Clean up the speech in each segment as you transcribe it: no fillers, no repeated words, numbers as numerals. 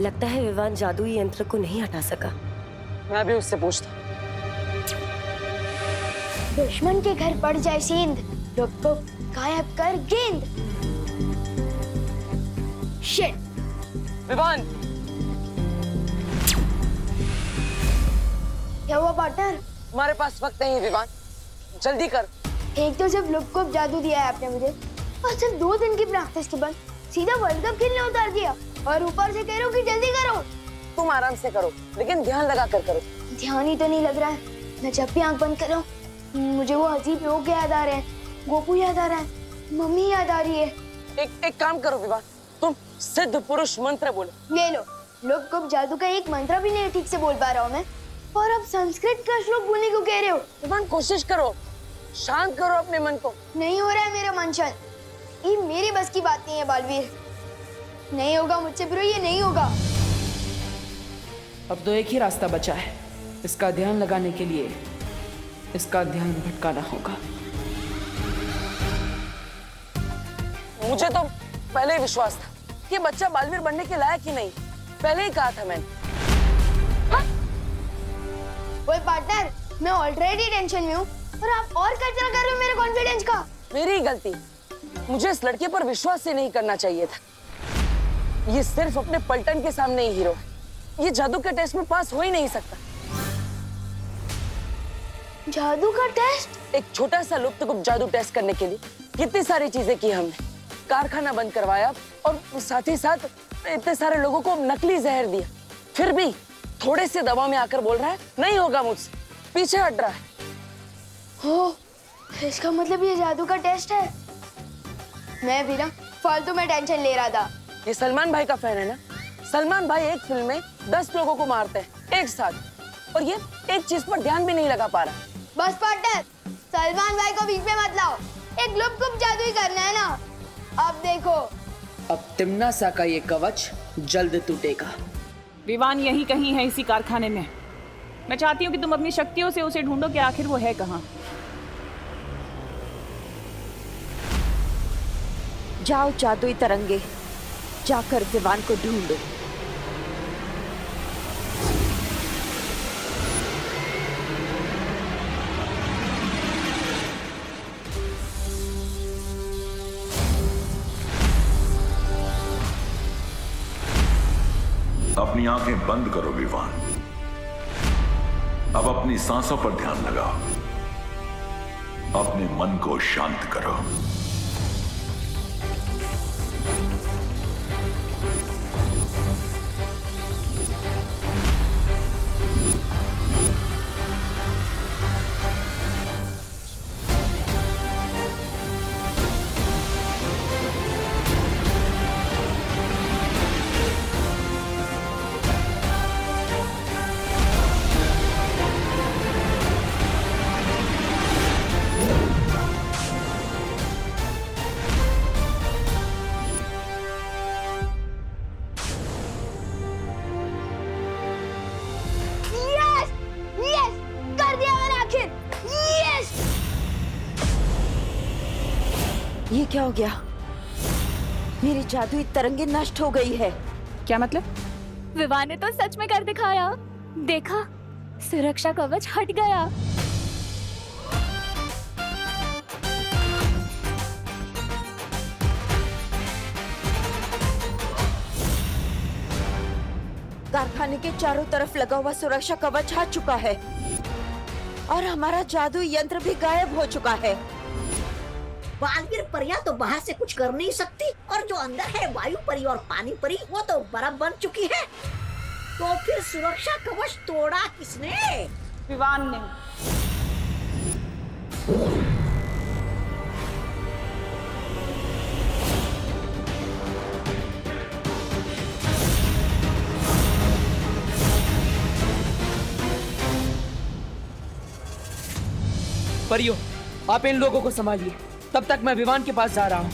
लगता है विवान जादुई यंत्र को नहीं हटा सका। मैं भी उससे पूछता। दुश्मन के घर पड़ जाए सेंध, रुक को गायब कर गेंद। शिट। विवान, क्या हुआ पार्टनर? हमारे पास वक्त नहीं है विवान, जल्दी कर। एक तो सिर्फ लुक को जादू दिया है आपने मुझे, और सिर्फ 2 दिन की प्रैक्टिस के बाद सीधा वर्ल्ड कप खेलने उतार दिया, और ऊपर से कह रहे हो कि जल्दी करो। तुम आराम से करो, लेकिन ध्यान लगा कर करो। ध्यान ही तो नहीं लग रहा है। मैं जब भी आंख बंद कर रहा हूँ मुझे वो अजीब लोग याद आ रहे हैं, गोपू याद आ रहा है, मम्मी याद आ रही है। एक काम करो विवान, तुम सिद्ध पुरुष मंत्र बोलो। ले लो, लुक को जादू का एक मंत्र भी नहीं ठीक से बोल पा रहा हूँ मैं, और अब संस्कृत का श्लोक बोलने को कह रहे हो। विवान कोशिश करो, शांत करो अपने मन को। नहीं हो रहा है मेरा मन शांत, ये मेरी बस की बात नहीं है बालवीर। नहीं होगा मुझसे ब्रो, ये नहीं होगा। अब तो एक ही रास्ता बचा है, इसका ध्यान लगाने के लिए इसका ध्यान भटकाना होगा। मुझे तो पहले ही विश्वास था कि बच्चा बालवीर बनने के लायक ही नहीं, पहले ही कहा था मैंने। ओए पार्टनर, मैं ऑलरेडी टेंशन में हूँ और आप और कचरा कर रहे हो मेरे कॉन्फिडेंस का। मेरी ही गलती, मुझे इस लड़के पर विश्वास ही नहीं करना चाहिए था। ये सिर्फ अपने पलटन के सामने ही हीरो है, ये जादू के टेस्ट में पास हो ही नहीं सकता। जादू का टेस्ट? एक छोटा सा लुप्त जादू टेस्ट करने के लिए कितनी सारी चीजें की हमने, कारखाना बंद करवाया और साथ ही साथ इतने सारे लोगों को नकली जहर दिया, फिर भी थोड़े से दबाव में आकर बोल रहा है नहीं होगा मुझसे, पीछे हट रहा है। हो, इसका मतलब ये जादू का टेस्ट है। मैं भी ना फालतू में टेंशन ले रहा था। ये सलमान भाई का फैन है ना, सलमान भाई एक फिल्म में 10 लोगों को मारते हैं एक साथ, और ये एक चीज पर ध्यान भी नहीं लगा पा रहा। बस पार्टनर, सलमान भाई को बीच में मत लाओ, एक गुप जादू ही करना है ना। अब देखो, अब तिम्ना सा का ये कवच जल्द टूटेगा। विवान यहीं कहीं है इसी कारखाने में। मैं चाहती हूँ कि तुम अपनी शक्तियों से उसे ढूंढो कि आखिर वो है कहाँ। जाओ जादुई तरंगे, जाकर विवान को ढूंढो। अपनी आंखें बंद करो विवान, अब अपनी सांसों पर ध्यान लगाओ, अपने मन को शांत करो। ये क्या हो गया? मेरी जादुई तरंगे नष्ट हो गई है। क्या मतलब? विवान ने तो सच में कर दिखाया। देखा, सुरक्षा कवच हट गया। कारखाने के चारों तरफ लगा हुआ सुरक्षा कवच हट चुका है और हमारा जादुई यंत्र भी गायब हो चुका है। बालवीर परियां तो बाहर से कुछ कर नहीं सकती, और जो अंदर है वायु परी और पानी परी वो तो बर्फ बन चुकी है। तो फिर सुरक्षा कवच तोड़ा किसने? विवान ने। परियो, आप इन लोगों को संभालिए, तब तक मैं विवान के पास जा रहा हूँ।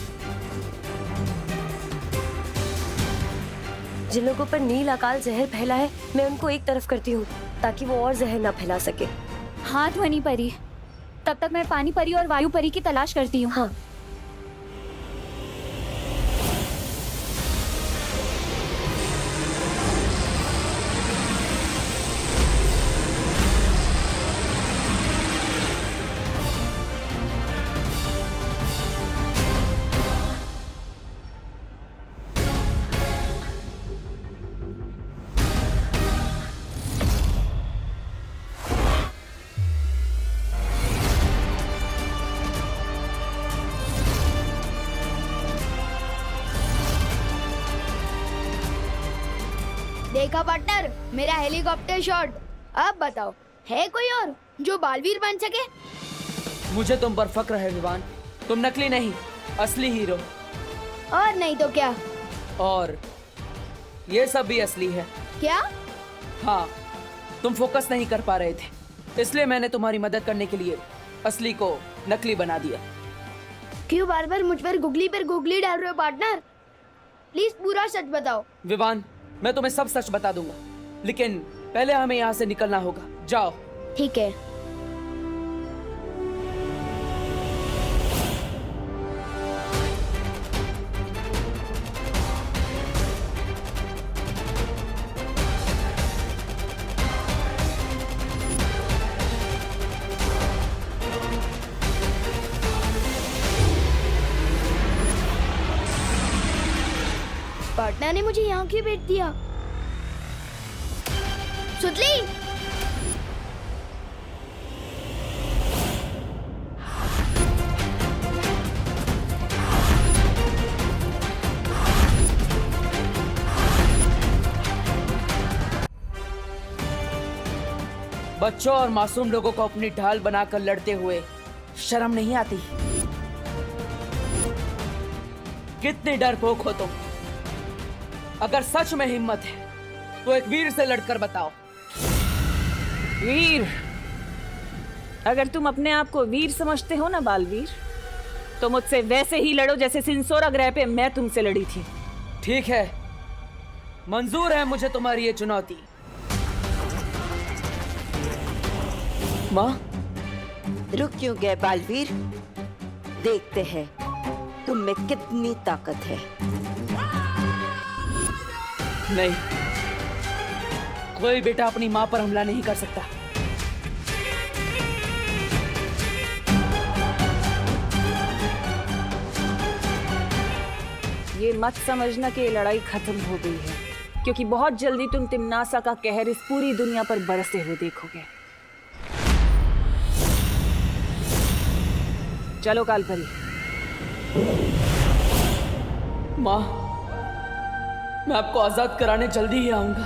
जिन लोगों पर नील अकाल जहर फैला है, मैं उनको एक तरफ करती हूँ ताकि वो और जहर ना फैला सके। हाँ ध्वनि परी, तब तक मैं पानी परी और वायु परी की तलाश करती हूँ। हाँ। देखा पार्टनर, मेरा हेलीकॉप्टर शॉट। अब बताओ, है कोई और जो बालवीर बन सके? मुझे तुम पर फक्र है विवान। तुम नकली नहीं, असली हीरो। और नहीं तो क्या? और ये सब भी असली है। क्या? हाँ, तुम फोकस नहीं कर पा रहे थे, इसलिए मैंने तुम्हारी मदद करने के लिए असली को नकली बना दिया। क्यों बार बार मुझ पर गुगली डाल रहे हो पार्टनर? प्लीज पूरा सच बताओ। विवान, मैं तुम्हें सब सच बता दूंगा, लेकिन पहले हमें यहाँ से निकलना होगा। जाओ। ठीक है। पार्टनर ने मुझे यहाँ क्यों भेज दिया? सुतली, बच्चों और मासूम लोगों को अपनी ढाल बनाकर लड़ते हुए शर्म नहीं आती? कितने डरपोक हो तुम। अगर सच में हिम्मत है तो एक वीर से लड़कर बताओ। वीर? अगर तुम अपने आप को वीर समझते हो ना बालवीर, तो मुझसे वैसे ही लड़ो जैसे सिंसोरा ग्रह पे मैं तुमसे लड़ी थी। ठीक है, मंजूर है मुझे तुम्हारी ये चुनौती। माँ, रुक क्यों गए बालवीर? देखते हैं तुम में कितनी ताकत है। नहीं, कोई बेटा अपनी माँ पर हमला नहीं कर सकता। ये मत समझना कि ये लड़ाई खत्म हो गई है, क्योंकि बहुत जल्दी तुम तिम्नासा का कहर इस पूरी दुनिया पर बरसते हुए देखोगे। चलो कालपरी। माँ, मैं आपको आजाद कराने जल्दी ही आऊंगा।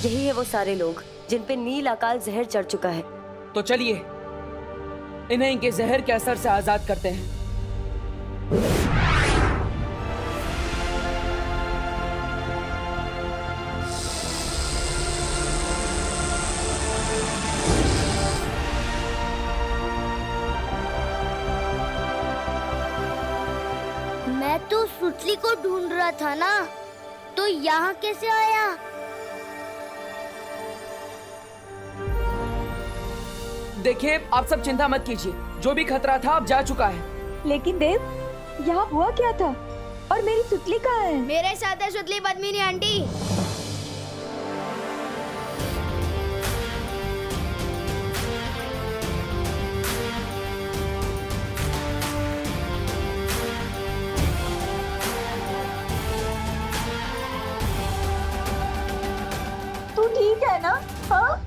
यही है वो सारे लोग जिन पे नील अकाल जहर चढ़ चुका है। तो चलिए इन्हें इनके जहर के असर से आजाद करते हैं। मैं तो सुतली को ढूंढ रहा था ना, तो यहाँ कैसे आया? देखिए, आप सब चिंता मत कीजिए, जो भी खतरा था अब जा चुका है। लेकिन देव, यहाँ हुआ क्या था? और मेरी सुतली कहाँ है? मेरे साथ है सुतली पद्मिनी आंटी। तू ठीक है ना? हाँ?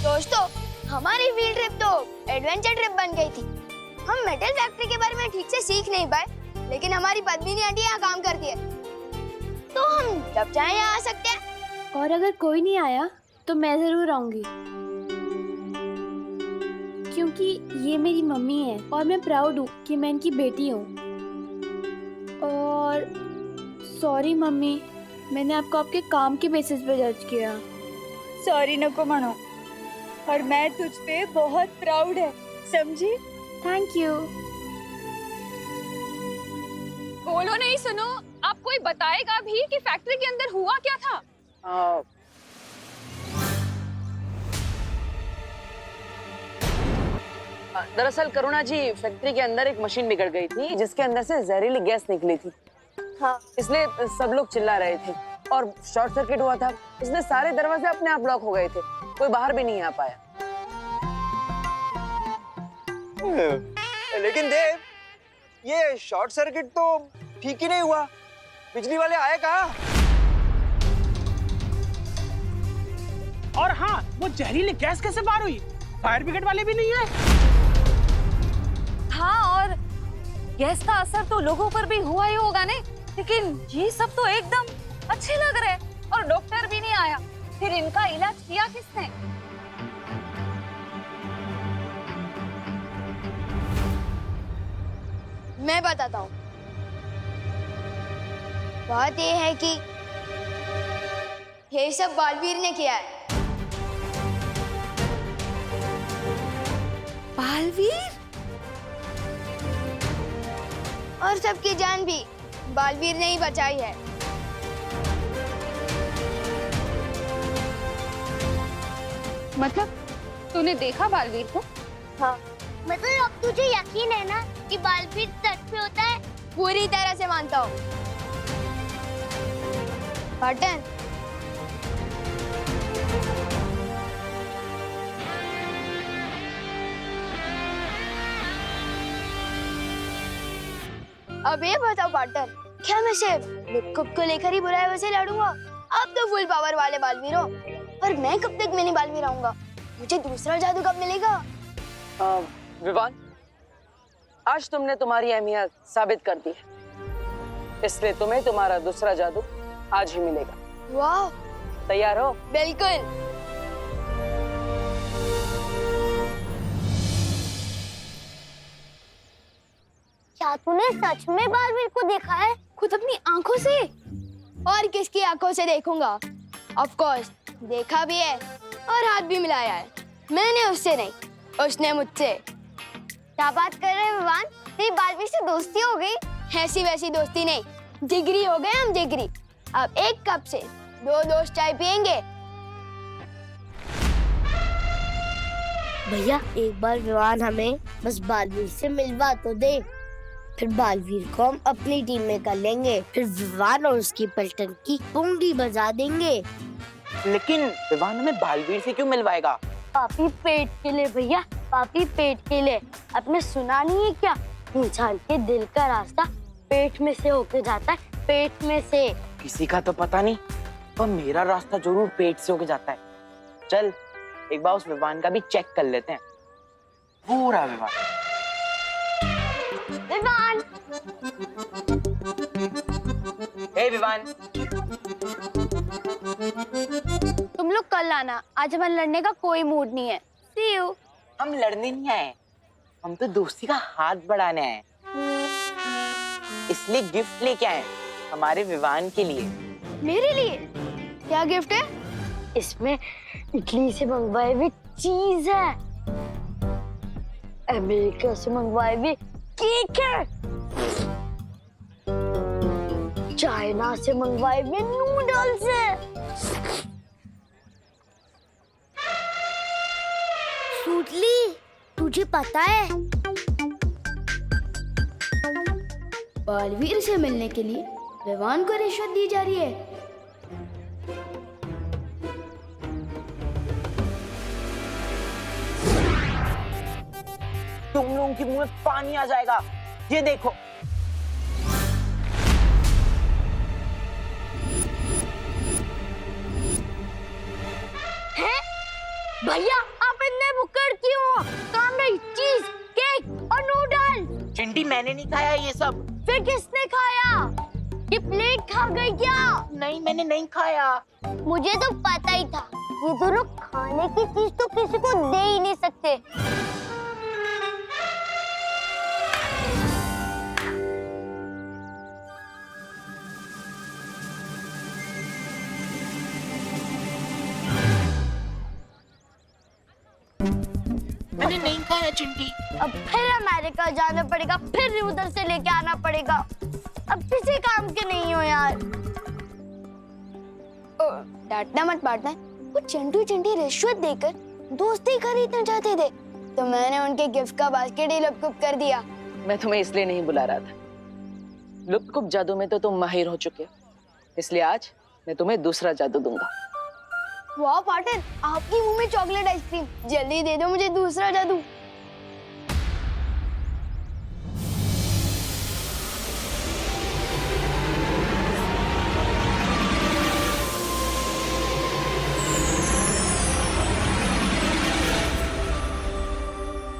दोस्तों, हमारी फील्ड ट्रिप तो एडवेंचर ट्रिप बन गई थी। हम मेटल फैक्ट्री के बारे में ठीक से सीख नहीं पाए, लेकिन हमारी पद्मिनी आंटी यहाँ काम करती है, तो हम जब चाहे यहाँ आ सकते हैं। और अगर कोई नहीं आया तो मैं जरूर आऊंगी, क्योंकि ये मेरी मम्मी है और मैं प्राउड हूँ कि मैं इनकी बेटी हूँ। और सॉरी मम्मी, मैंने आपको आपके काम के बेसिस पे जज किया। सॉरी नको मानो, और मैं तुझ पे बहुत प्राउड है, समझी? Thank you. बोलो नहीं, सुनो, आप कोई बताएगा भी कि फैक्ट्री के अंदर हुआ क्या था? दरअसल करुणा जी, फैक्ट्री के अंदर एक मशीन बिगड़ गई थी जिसके अंदर से जहरीली गैस निकली थी। हाँ, इसलिए सब लोग चिल्ला रहे थे और शॉर्ट सर्किट हुआ था, इसलिए सारे दरवाजे अपने आप लॉक हो गए थे, कोई बाहर भी नहीं आ पाया। लेकिन देव, ये शॉर्ट सर्किट तो ठीक ही नहीं हुआ, बिजली वाले आए कहाँ? और हाँ, वो जहरीली गैस कैसे बाहर हुई? फायर ब्रिगेड वाले भी नहीं आए। हाँ, और गैस का असर तो लोगों पर भी हुआ ही होगा ने, लेकिन ये सब तो एकदम अच्छे लग रहे और डॉक्टर भी नहीं आया। फिर इनका इलाज किया किसने? मैं बताता हूँ। बात ये है कि ये सब बालवीर ने किया है। बालवीर? और सबकी जान भी बालवीर ने ही बचाई है। मतलब तूने देखा बालवीर को? हाँ, मतलब अब तुझे यकीन है ना कि बालवीर सच में होता है? पूरी तरह से मानता हूँ। बटन, अब ये बताओ पार्टनर, क्या मैं सिर्फ लुक्कुप को लेकर ही बुराई वैसे लड़ूंगा? अब तो फुल पावर वाले बालवीर हो, पर मैं कब तक मिनी बालवीर आऊंगा? मुझे दूसरा जादू कब मिलेगा? विवान, आज तुमने तुम्हारी अहमियत साबित कर दी है, इसलिए तुम्हें तुम्हारा दूसरा जादू आज ही मिलेगा। वाह, तैयार हो? बिल्कुल। क्या तूने सच में बालवीर को देखा है? खुद अपनी आंखों से? और किसकी आंखों से देखूंगा? ऑफ कोर्स देखा भी है और हाथ भी मिलाया है। मैंने उससे नहीं, उसने मुझसे। क्या बात कर रहे हैं विवान? तेरी बालवीर से दोस्ती हो गई? ऐसी वैसी दोस्ती नहीं, जिगरी हो गए हम, जिगरी। अब एक कप से 2 दोस्त चाय पियेंगे। भैया, एक बार विवान हमें बस बालवीर से मिलवा तो दे, फिर बालवीर को हम अपनी टीम में कर लेंगे, फिर विवान और उसकी पलटन की पुंगी बजा देंगे। लेकिन विवान हमें बालवीर से क्यों मिलवाएगा? पापी पेट के लिए भैया, पापी पेट के लिए। आपने सुना नहीं है क्या? इंसान के दिल का रास्ता पेट में से होके जाता है, पेट में से। किसी का तो पता नहीं, पर मेरा रास्ता जरूर पेट से होके जाता है। चल एक बार उस विवान का भी चेक कर लेते हैं। पूरा विवान। विवान, हे विवान, तुम लोग कल आना, आज हमारे लड़ने का कोई मूड नहीं है। See you। हम लड़ने नहीं आए, हम तो दोस्ती का हाथ बढ़ाने आए, इसलिए गिफ्ट लेके आए हमारे विवान के लिए। मेरे लिए? क्या गिफ्ट है? इसमें इटली से मंगवाई हुई चीज है, अमेरिका से मंगवाई हुई केक है, चाइना से मंगवाए हुए नूडल्स है। सूटली, तुझे पता है बालवीर से मिलने के लिए विवान को रिश्वत दी जा रही है। तुम लोगों के मुंह में पानी आ जाएगा, ये देखो। हैं? भैया, आप इतने बुक्कड़ क्यों हो? काम नहीं, चीज, केक और नूडल। चिंटी, मैंने नहीं खाया ये सब। फिर किसने खाया? ये प्लेट खा गई क्या? नहीं, मैंने नहीं खाया। मुझे तो पता ही था, ये दोनों खाने की चीज तो किसी को दे ही नहीं सकते। मैंने नहीं खाया चिंटी। अब फिर अमेरिका जाना पड़ेगा, फिर उधर से लेके आना पड़ेगा। अब किसी काम के नहीं हो यार। डांटना मत पार्टनर, वो चिंटू चिंटी रिश्वत देकर दोस्ती खरीदना चाहते थे, तो मैंने उनके गिफ्ट का बास्केट ही लुप्त कर दिया। मैं तुम्हें इसलिए नहीं बुला रहा था, लुप्त जादू में तो तुम माहिर हो चुके हो, इसलिए आज मैं तुम्हें दूसरा जादू दूंगा। वाह पार्टनर, आपकी मुंह में चॉकलेट आइसक्रीम, जल्दी दे दो मुझे दूसरा जादू।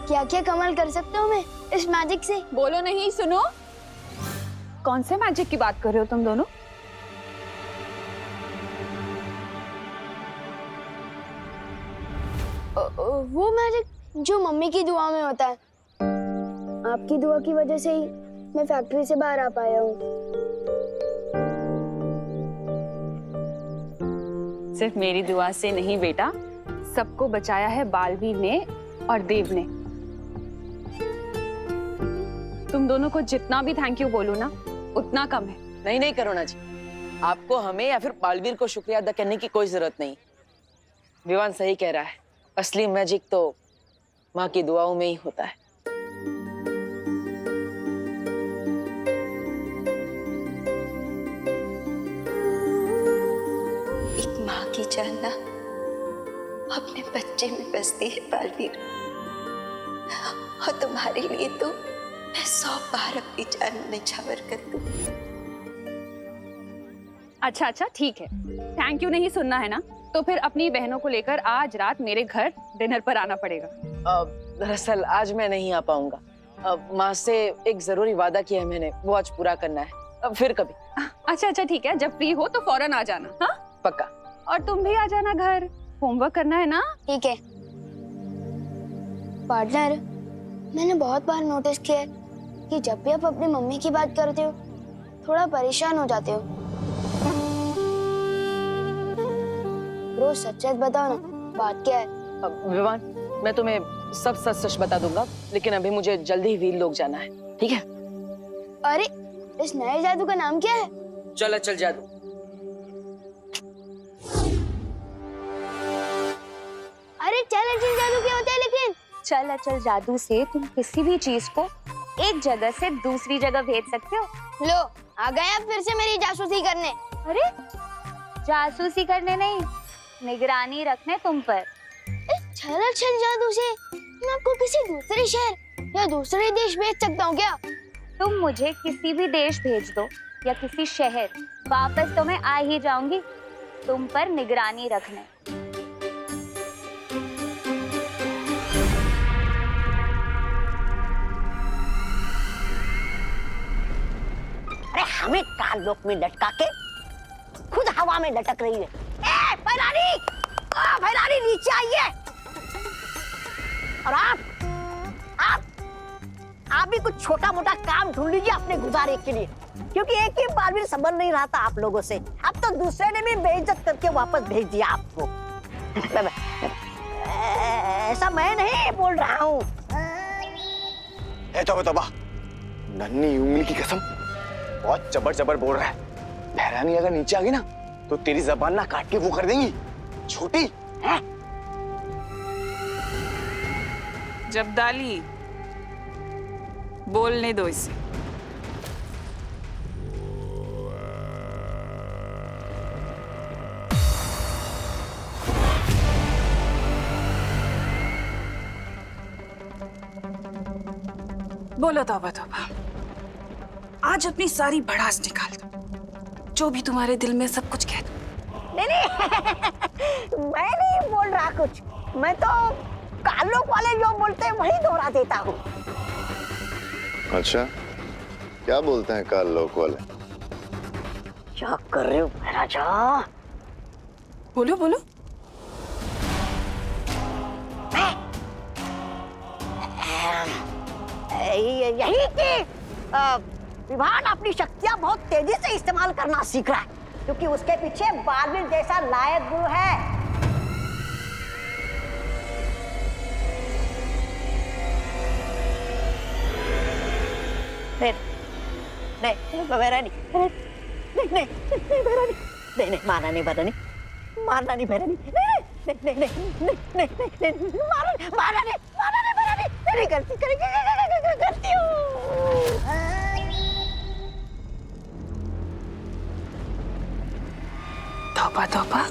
क्या क्या कमाल कर सकते हो मैं इस मैजिक से? बोलो नहीं, सुनो। कौन से मैजिक की बात कर रहे हो तुम दोनों? वो मैजिक जो मम्मी की दुआ में होता है। आपकी दुआ की वजह से ही मैं फैक्ट्री से बाहर आ पाया हूँ। सिर्फ मेरी दुआ से नहीं बेटा, सबको बचाया है बालवीर ने और देव ने। तुम दोनों को जितना भी थैंक यू बोलूं ना उतना कम है। नहीं नहीं करुणा जी, आपको हमें या फिर बालवीर को शुक्रिया अदा करने की कोई जरूरत नहीं। विवान सही कह रहा है, असली मैजिक तो माँ की दुआओं में ही होता है। एक माँ की जान ना अपने बच्चे में बसती है बालवीर, और तुम्हारे लिए तो मैं 100 बार अपनी जान निछावर कर दूं। अच्छा अच्छा ठीक है, थैंक यू नहीं सुनना है ना, तो फिर अपनी बहनों को लेकर आज रात मेरे घर डिनर पर आना पड़ेगा। दरअसल आज मैं नहीं आ पाऊंगा। माँ से एक जरूरी वादा किया है मैंने, वो आज पूरा करना है। फिर कभी। अच्छा अच्छा ठीक है, जब फ्री हो तो फौरन आ जाना। हाँ पक्का। और तुम भी आ जाना घर, होमवर्क करना है ना। ठीक है। पार्टनर, मैंने बहुत बार नोटिस किया है कि जब भी आप अपनी मम्मी की बात करते हो थोड़ा परेशान हो जाते हो। रोज सच सच बताओ ना, बात क्या है? विवान, मैं तुम्हें सब सच सच बता दूंगा, लेकिन अभी मुझे जल्दी ही वीर लोग जाना है, ठीक है? अरे, इस नए जादू का नाम क्या है? चल चल जादू। अरे चल चल जादू क्या होता है? लेकिन चल अचल जादू से तुम किसी भी चीज को एक जगह से दूसरी जगह भेज सकते हो। लो, आ गए आप फिर से मेरी जासूसी करने। अरे जासूसी करने नहीं, निगरानी रखने तुम पर। इस छल छल जादू से मैं आपको किसी दूसरे शहर या दूसरे देश भेज सकता हूँ क्या? तुम मुझे किसी भी देश भेज दो या किसी शहर, वापस तो मैं आ ही जाऊंगी तुम पर निगरानी रखने। अरे हमें काल लोक में लटका के खुद हवा में लटक रही है। ए भैरानी, भैरानी नीचे आइए। और आप भी कुछ छोटा मोटा काम ढूंढ लीजिए अपने गुजारे के लिए, क्योंकि एक ही बार भी संभल नहीं रहा था आप लोगों से। अब तो दूसरे ने भी बेइज्जत करके वापस भेज दिया आपको। ऐसा मैं नहीं बोल रहा हूँ। तोबा, नन्ही उंगली की कसम, बहुत जबर जबर बोल रहा है। भैरानी अगर नीचे आ गई ना तो तेरी जबान ना काट के वो कर देंगी छोटी है? जब्दाली, बोलने दो इसे। बोलो तौबा तौबा, आज अपनी सारी भड़ास निकाल दो, जो भी तुम्हारे दिल में सब कुछ कह दो। नहीं मैं नहीं बोल रहा कुछ, मैं तो कालोक वाले जो बोलते हैं वही दोहरा देता हूँ। अच्छा, क्या बोलते हैं काल लोक वाले? क्या कर रहे हो महाराजा? बोलो बोलो। यही कि विवान अपनी शक्तियां बहुत तेजी से इस्तेमाल करना सीख रहा है, क्योंकि उसके पीछे बालवीर जैसा लायक गुरु है। नहीं भैरानी, नहीं मारना नहीं भैरानी, मारना नहीं भैरानी, नहीं मारना नहीं करती हूँ। तौबा तौबा।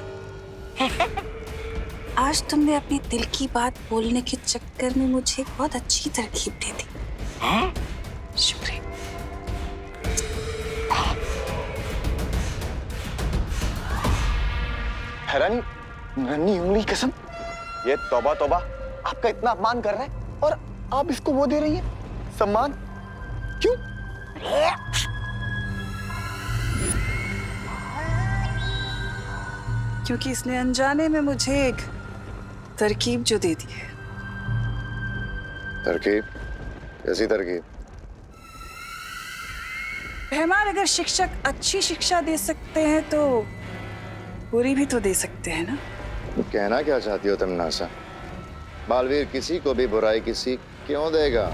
आज तुमने अपनी दिल की बात बोलने के चक्कर में मुझे एक बहुत अच्छी तरकीब दे दी। शुक्रिया। हैरानी, नन्ही उंगली कसम, ये तौबा तौबा आपका इतना अपमान कर रहा है और आप इसको वो दे रही हैं सम्मान, क्यों? क्योंकि इसने अनजाने में मुझे एक तरकीब जो दे दी है। तरकीब? कैसी तरकीब? रहमान, अगर शिक्षक अच्छी शिक्षा दे सकते हैं तो बुरी भी तो दे सकते हैं ना। कहना क्या चाहती हो तुम नासा? बालवीर किसी को भी बुराई की सीख क्यों देगा?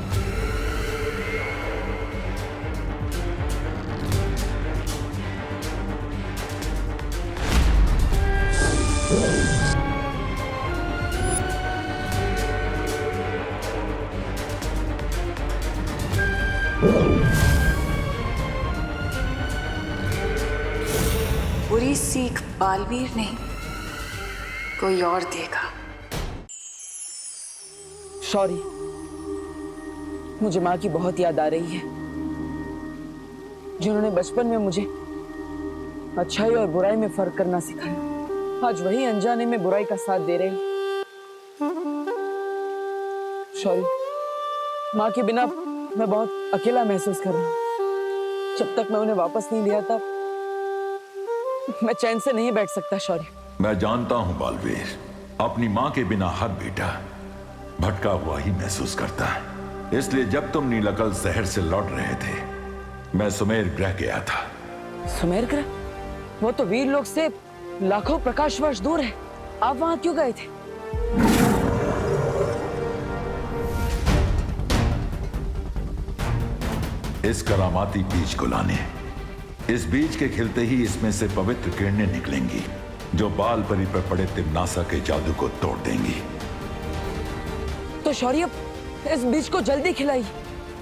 बुरी सीख बालवीर नहीं, कोई और देगा। शौर्य, मुझे माँ की बहुत याद आ रही है, जिन्होंने बचपन में मुझे अच्छाई और बुराई में फर्क करना सिखाया। आज वही अनजाने में बुराई का साथ दे रहे हैं। शौर्य, माँ के बिना मैं बहुत अकेला महसूस कर रहा हूँ। जब तक मैं उन्हें वापस नहीं लिया तब मैं चैन से नहीं बैठ सकता। शौर्य, मैं जानता हूं बालवीर, अपनी माँ के बिना हर बेटा भटका हुआ ही महसूस करता है। इसलिए जब तुम नीलकल शहर से लौट रहे थे, मैं सुमेर ग्रह गया था। सुमेर ग्रह? वो तो वीर लोक से लाखों प्रकाश वर्ष दूर है। आप वहां क्यों गए थे? इस करामाती बीज को लाने। इस बीज के खिलते ही इसमें से पवित्र किरणें निकलेंगी, जो बाल परी पर पड़े तिम्नासा के जादू को तोड़ देंगी। तो शौर्य, इस बीज को जल्दी खिलाइए,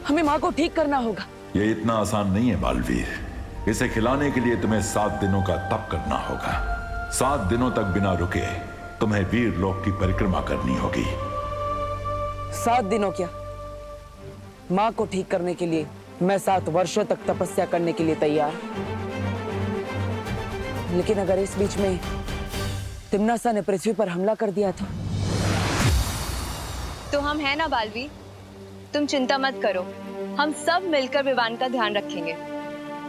हमें माँ को ठीक करना होगा। ये इतना आसान नहीं है बालवीर। इसे खिलाने के लिए तुम्हें 7 दिनों का तप करना होगा। 7 दिनों तक बिना रुके तुम्हें वीर लोक की परिक्रमा करनी होगी। 7 दिनों क्या? माँ को ठीक करने के लिए मैं 7 वर्षों तक तपस्या करने के लिए तैयार। लेकिन अगर इस बीच में तिम्नासा ने पृथ्वी पर हमला कर दिया तो हम है ना बालवीर, तुम चिंता मत करो, हम सब मिलकर विवान का ध्यान रखेंगे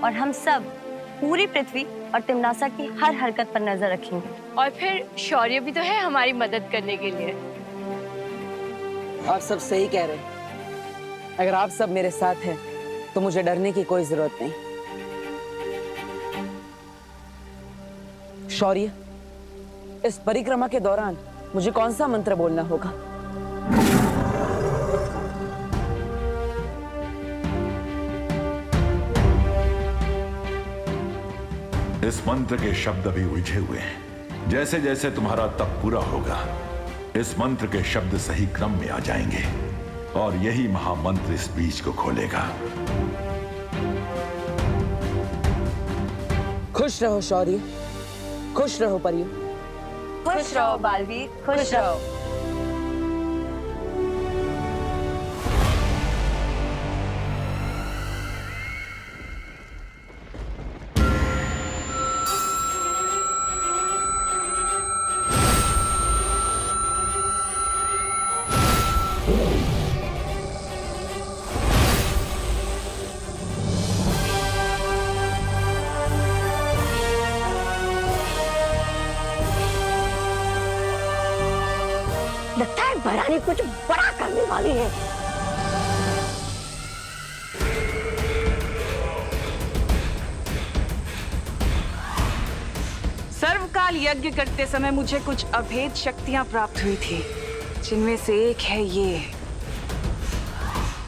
और हम सब पूरी पृथ्वी और तिम्नासा की हर हरकत पर नजर रखेंगे। और फिर शौर्य भी तो है हमारी मदद करने के लिए। आप सब सही कह रहे हैं। अगर आप सब मेरे साथ हैं तो मुझे डरने की कोई जरूरत नहीं। शौर्य, इस परिक्रमा के दौरान मुझे कौन सा मंत्र बोलना होगा? इस मंत्र के शब्द अभी उलझे हुए हैं। जैसे जैसे तुम्हारा तप पूरा होगा, इस मंत्र के शब्द सही क्रम में आ जाएंगे और यही महामंत्र इस बीज को खोलेगा। खुश रहो शौर्य, खुश रहो परियों। खुश रहो बालवीर, खुश रहो। लगता है भरानी कुछ बड़ा करने वाली है। सर्वकाल यज्ञ करते समय मुझे कुछ अभेद शक्तियां प्राप्त हुई थी, जिनमें से एक है ये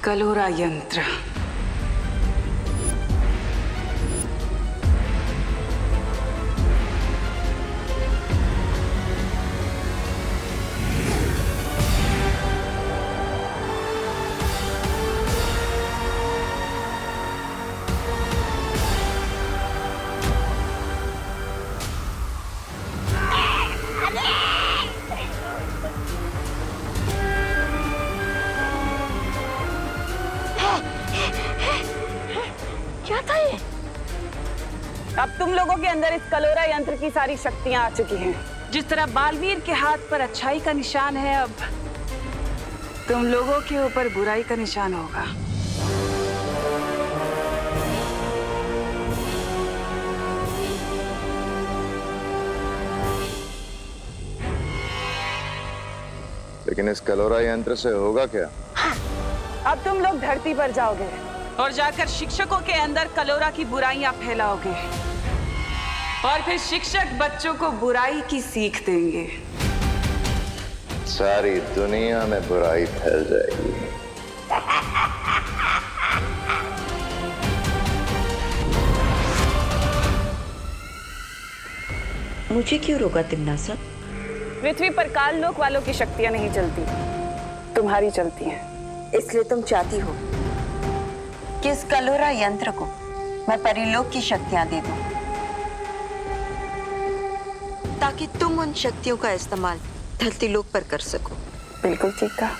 कलोरा यंत्र। तुम लोगों के अंदर इस कलोरा यंत्र की सारी शक्तियां आ चुकी हैं। जिस तरह बालवीर के हाथ पर अच्छाई का निशान है, अब तुम लोगों के ऊपर बुराई का निशान होगा। लेकिन इस कलोरा यंत्र से होगा क्या? अब तुम लोग धरती पर जाओगे और जाकर शिक्षकों के अंदर कलोरा की बुराइयां फैलाओगे और फिर शिक्षक बच्चों को बुराई की सीख देंगे। सारी दुनिया में बुराई फैल जाएगी। मुझे क्यों रोका तिम्नासा? पृथ्वी पर काल लोक वालों की शक्तियां नहीं चलती, तुम्हारी चलती हैं। इसलिए तुम चाहती हो कि इस कलोरा यंत्र को मैं परिलोक की शक्तियां दे दूं, ताकि तुम उन शक्तियों का इस्तेमाल धरती लोक पर कर सको। बिल्कुल ठीक कहा।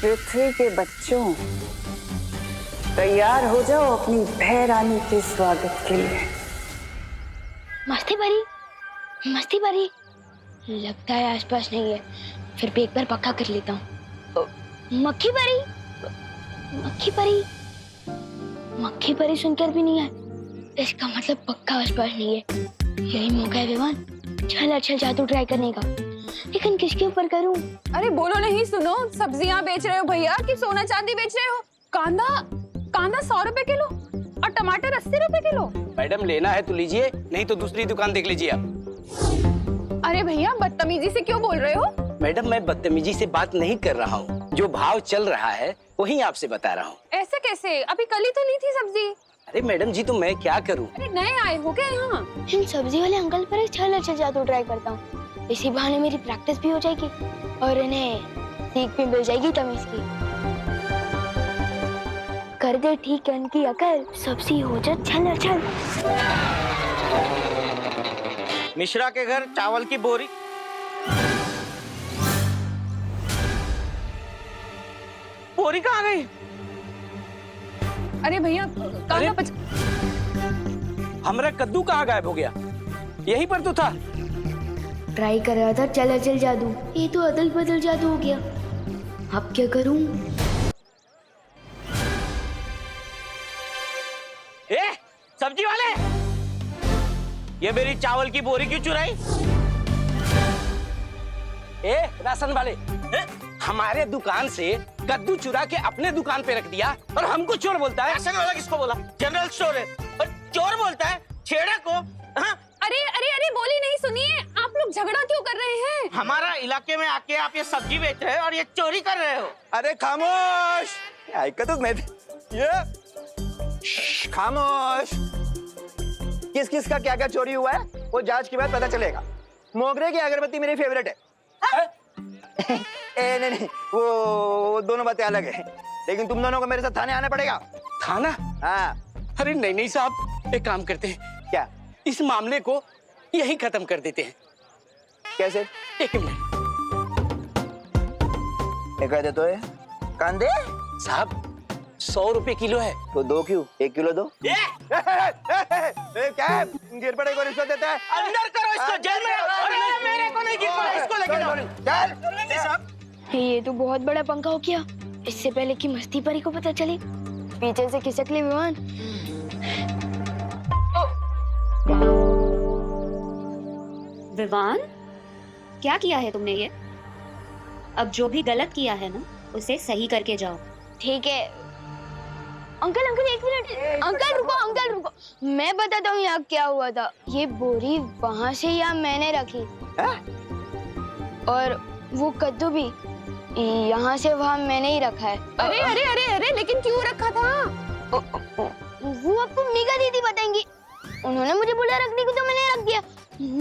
पृथ्वी के बच्चों, तैयार हो जाओ अपनी भय रानी के स्वागत के लिए। मस्ती भरी लगता है आसपास नहीं है, फिर भी एक बार पक्का कर लेता हूँ। मक्खी परी सुनकर भी नहीं है, इसका मतलब पक्का आसपास नहीं है। यही मौका है विवान, चल जादू ट्राई करने का, लेकिन किसके ऊपर करूं? अरे बोलो नहीं, सुनो, सब्जियां बेच रहे हो भैया कि सोना चांदी बेच रहे हो? कांदा 100 रुपए किलो और टमाटर 80 रुपए किलो। मैडम लेना है तो लीजिए, नहीं तो दूसरी दुकान देख लीजिए आप। अरे भैया बदतमीजी से क्यों बोल रहे हो? मैडम मैं बदतमीजी से बात नहीं कर रहा हूँ, जो भाव चल रहा है वही आपसे बता रहा हूँ। ऐसे कैसे? अभी कल ही तो ली थी सब्जी। अरे मैडम जी तो मैं क्या करूँ? अरे नए आए हो क्या यहाँ? इन सब्जी वाले अंकल पर चल जादू ट्राई करता हूँ, इसी बहाने मेरी प्रैक्टिस भी हो जाएगी और इन्हें सीख भी मिल जाएगी तमीज की। कर दे ठीक है इनकी अकल, सब्जी हो जा चल। मिश्रा के घर चावल की बोरी। बोरी कहाँ गई? अरे भैया हमारा कद्दू कहाँ गायब हो गया? यहीं पर तो था। ट्राई कर रहा था चल जादू, ये तो अदल बदल जादू हो गया। अब क्या करूं? सब्जी वाले, ये मेरी चावल की बोरी क्यों चुराई? राशन वाले, हमारे दुकान से कद्दू चुरा के अपने दुकान पे रख दिया और हमको चोर बोलता है। राशन वाला किसको बोला? जनरल स्टोर है और चोर बोलता है छेड़ा को। हाँ? अरे बोली नहीं सुनिए, आप लोग झगड़ा क्यों कर रहे हैं? हमारा इलाके में आके आप ये सब्जी बेच रहे हो और ये चोरी कर रहे हो। अरे खामोश, खामोश। किस का क्या चोरी हुआ है वो जांच के बाद पता चलेगा। मोगरे की अगरबत्ती मेरी फेवरेट है। नहीं, वो दोनों बातें अलग है, लेकिन तुम दोनों को मेरे साथ थाने आना पड़ेगा। थाना? हाँ। अरे नहीं साहब, एक काम करते हैं। क्या? इस मामले को यही खत्म कर देते हैं। कैसे? एक मिनट। कहते तो है कांदे साहब 100 रुपए किलो है। तो 2 क्यों? 1 किलो दो। क्या है? गिर पड़े को रिश्वत देता है? अंदर करो इसको, जेल में। अरे मेरे को नहीं गिर पड़ा, इसको लेके जाओ। ये तो बहुत बड़ा पंखा हो गया। इससे पहले कि मस्ती परी को पता चले, पीछे से खिसक ले विमान। विवान, क्या किया है तुमने ये? अब जो भी गलत किया है ना, उसे सही करके जाओ। ठीक है। अंकल एक मिनट। अंकल रुको, मैं बताता हूँ यहाँ क्या हुआ था। ये बोरी वहाँ से यहाँ मैंने रखी और वो कद्दू भी यहाँ से वहाँ मैंने ही रखा है। अरे लेकिन क्यों रखा था? वो आपको मीगा दीदी बताएंगी। उन्होंने मुझे बोला रखने को तो मैंने रख दिया।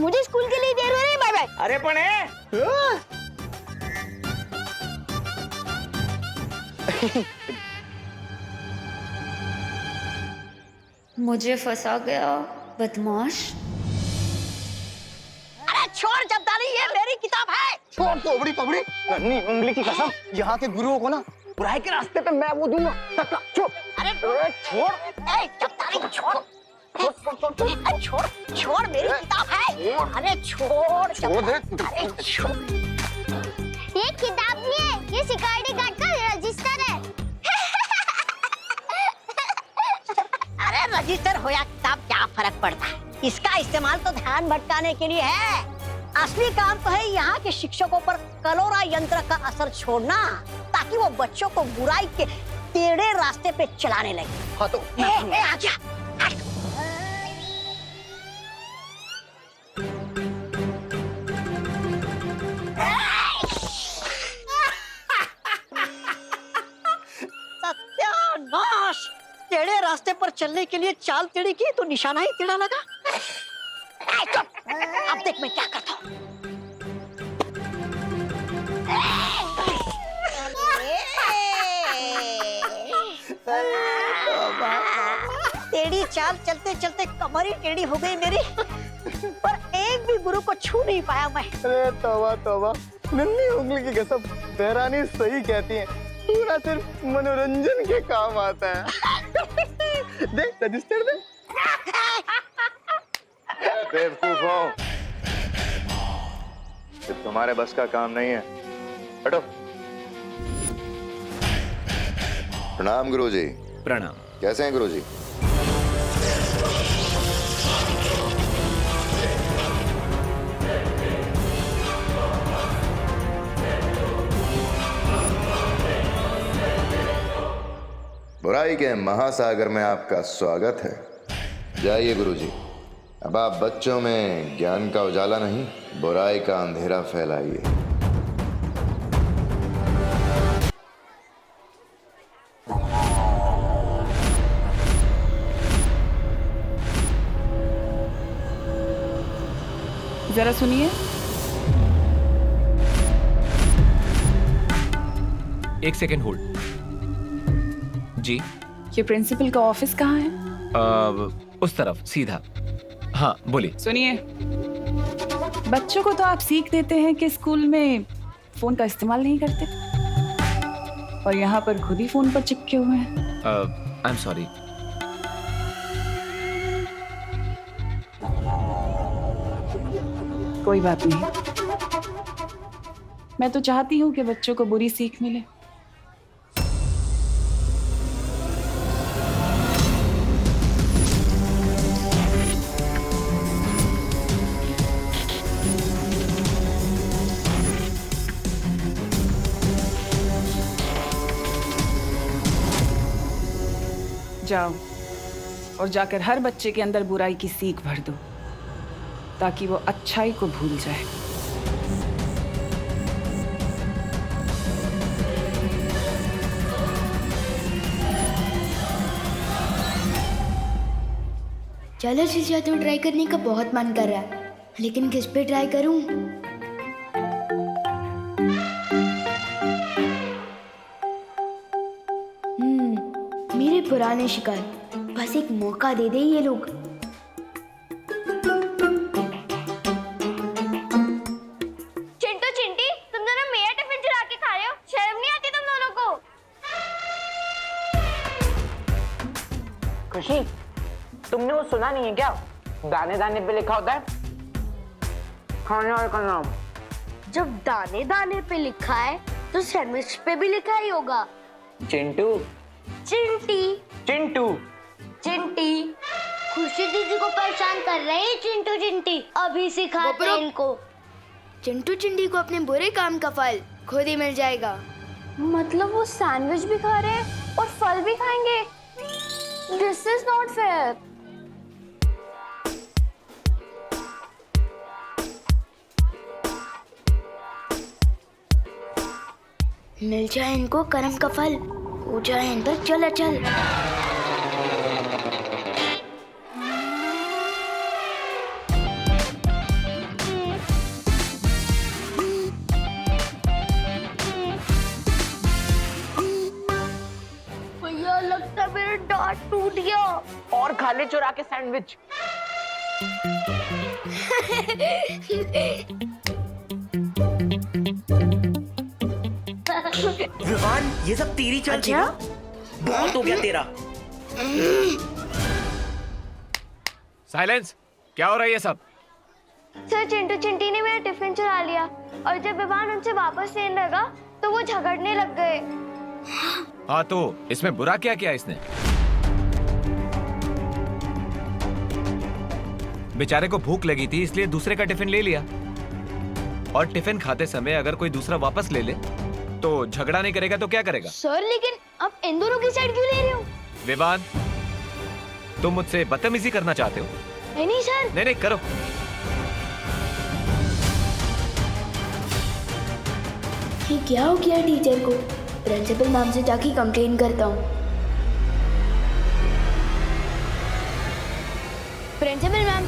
मुझे स्कूल के लिए देर हो रही है। Bye bye. अरे पण मुझे फंसा गया बदमाश। अरे छोड़ जब्दारी, ये मेरी किताब है। छोड़ तोबड़ी तोबड़ी, नन्ही उंगली की कसम, यहाँ के गुरुओं को ना बुराई के रास्ते पे मैं वो दूंगा। छोड़, अरे छोड़, जब्दारी छोड़, छोड़ छोड़, मेरी किताब है। अरे छोड़, छोड़ दे। अरे छोड़। ये किताब नहीं है, ये सिक्योरिटी गार्ड का रजिस्टर है। अरे रजिस्टर हो या किताब, क्या फर्क पड़ता है? इसका इस्तेमाल तो ध्यान भटकाने के लिए है। असली काम तो है यहाँ के शिक्षकों पर कलोरा यंत्र का असर छोड़ना, ताकि वो बच्चों को बुराई के टेढ़े रास्ते पे चलाने लगे। हाँ तो आजा। सत्यानाश! टेढ़े रास्ते पर चलने के लिए चाल टेढ़ी की तो निशाना ही टेढ़ा लगा। अब देख मैं क्या करता हूँ। टेढ़ी चाल चलते चलते कमर ही टेढ़ी हो गई मेरी, पर एक भी गुरु को छू नहीं पाया मैं। अरे तौबा तौबा, नन्ही उंगली की कसम, बहरानी सही कहती है, पूरा सिर्फ मनोरंजन के काम आता है। देख रजिस्टर दे। बेवकूफों, ये तुम्हारे बस का काम नहीं है, हटो। प्रणाम गुरुजी। प्रणाम। कैसे हैं गुरुजी? बुराई के महासागर में आपका स्वागत है। जाइए गुरुजी, अब आप बच्चों में ज्ञान का उजाला नहीं, बुराई का अंधेरा फैलाइए। जरा सुनिए। एक सेकेंड होल्ड। जी, ये प्रिंसिपल का ऑफिस कहाँ है? उस तरफ सीधा। हाँ बोलिए। सुनिए, बच्चों को तो आप सीख देते हैं कि स्कूल में फोन का इस्तेमाल नहीं करते, और यहाँ पर खुद ही फोन पर चिपके हुए हैं। I am sorry. कोई बात नहीं, मैं तो चाहती हूँ कि बच्चों को बुरी सीख मिले। जाओ और जाकर हर बच्चे के अंदर बुराई की सीख भर दो, ताकि वो अच्छाई को भूल जाए। चलो जीजा, तो ट्राई करने का बहुत मन कर रहा है, लेकिन किस पे ट्राई करूं? मेरे पुराने शिकार, बस एक मौका दे दे ये लोग। चिंटू चिंटी, तुम दोनों मेरा टिफिन चुरा के खा रहे हो, शर्म नहीं आती तुम दोनों को? खुशी, तुमने वो सुना नहीं है क्या? दाने दाने पे लिखा होता है खाने वाले का नाम। जब दाने दाने पे लिखा है तो सैंडविच पे भी लिखा ही होगा। चिंटू। चिंटी। चिंटू। चिंटी। खुशी दीदी को परेशान कर रहे हैं चिंटू चिंटी, अभी सिखाते हैं इनको। चिंटू चिंटी को अपने बुरे काम का फल खुद ही मिल जाएगा। मतलब वो सैंडविच भी खा रहे हैं और फल भी खाएंगे? This is not fair. मिल जाए इनको कर्म का फल, हो जाए अंदर चल चल। मेरा दांत टूट गया। और खा ले चुरा के सैंडविच। विवान, ये सब तेरी चाल थी ना? बहुत हो गया तेरा। साइलेंस। क्या हो रहा है ये सब? सर, चिंटू चिंटी ने मेरा टिफिन चुरा लिया और जब विवान उनसे वापस लेने लगा तो वो झगड़ने लग गए। हाँ तो इसमें बुरा क्या किया इसने? बेचारे को भूख लगी थी इसलिए दूसरे का टिफिन ले लिया। और टिफिन खाते समय अगर कोई दूसरा वापस ले ले तो झगड़ा नहीं करेगा तो क्या करेगा? सर, लेकिन आप इन दोनों की साइड क्यों ले रहे हो? विवान, तुम मुझसे बदतमीजी करना चाहते हो? नहीं सर। नहीं करो। ये क्या हो गया टीचर को? प्रिंसिपल मैम से जाके कंप्लेन करता हूँ। प्रिंसिपल मैम,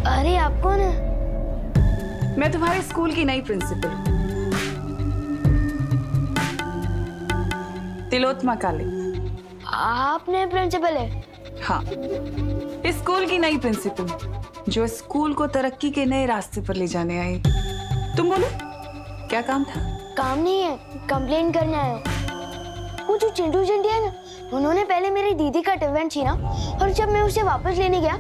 अरे आप कौन है? मैं तुम्हारे स्कूल की नई प्रिंसिपल हूँ, तिलोत्तमा काले। आप नए प्रिंसिपल है? हाँ, इस स्कूल की नई प्रिंसिपल जो स्कूल को तरक्की के नए रास्ते पर ले जाने आई। तुम बोलो, क्या काम था? काम नहीं है, कंप्लेन करने आया हूँ। वो जो चिंटू चिंटी है ना, उन्होंने पहले मेरी दीदी का टिफिन छीना और जब मैं उसे वापस लेने गया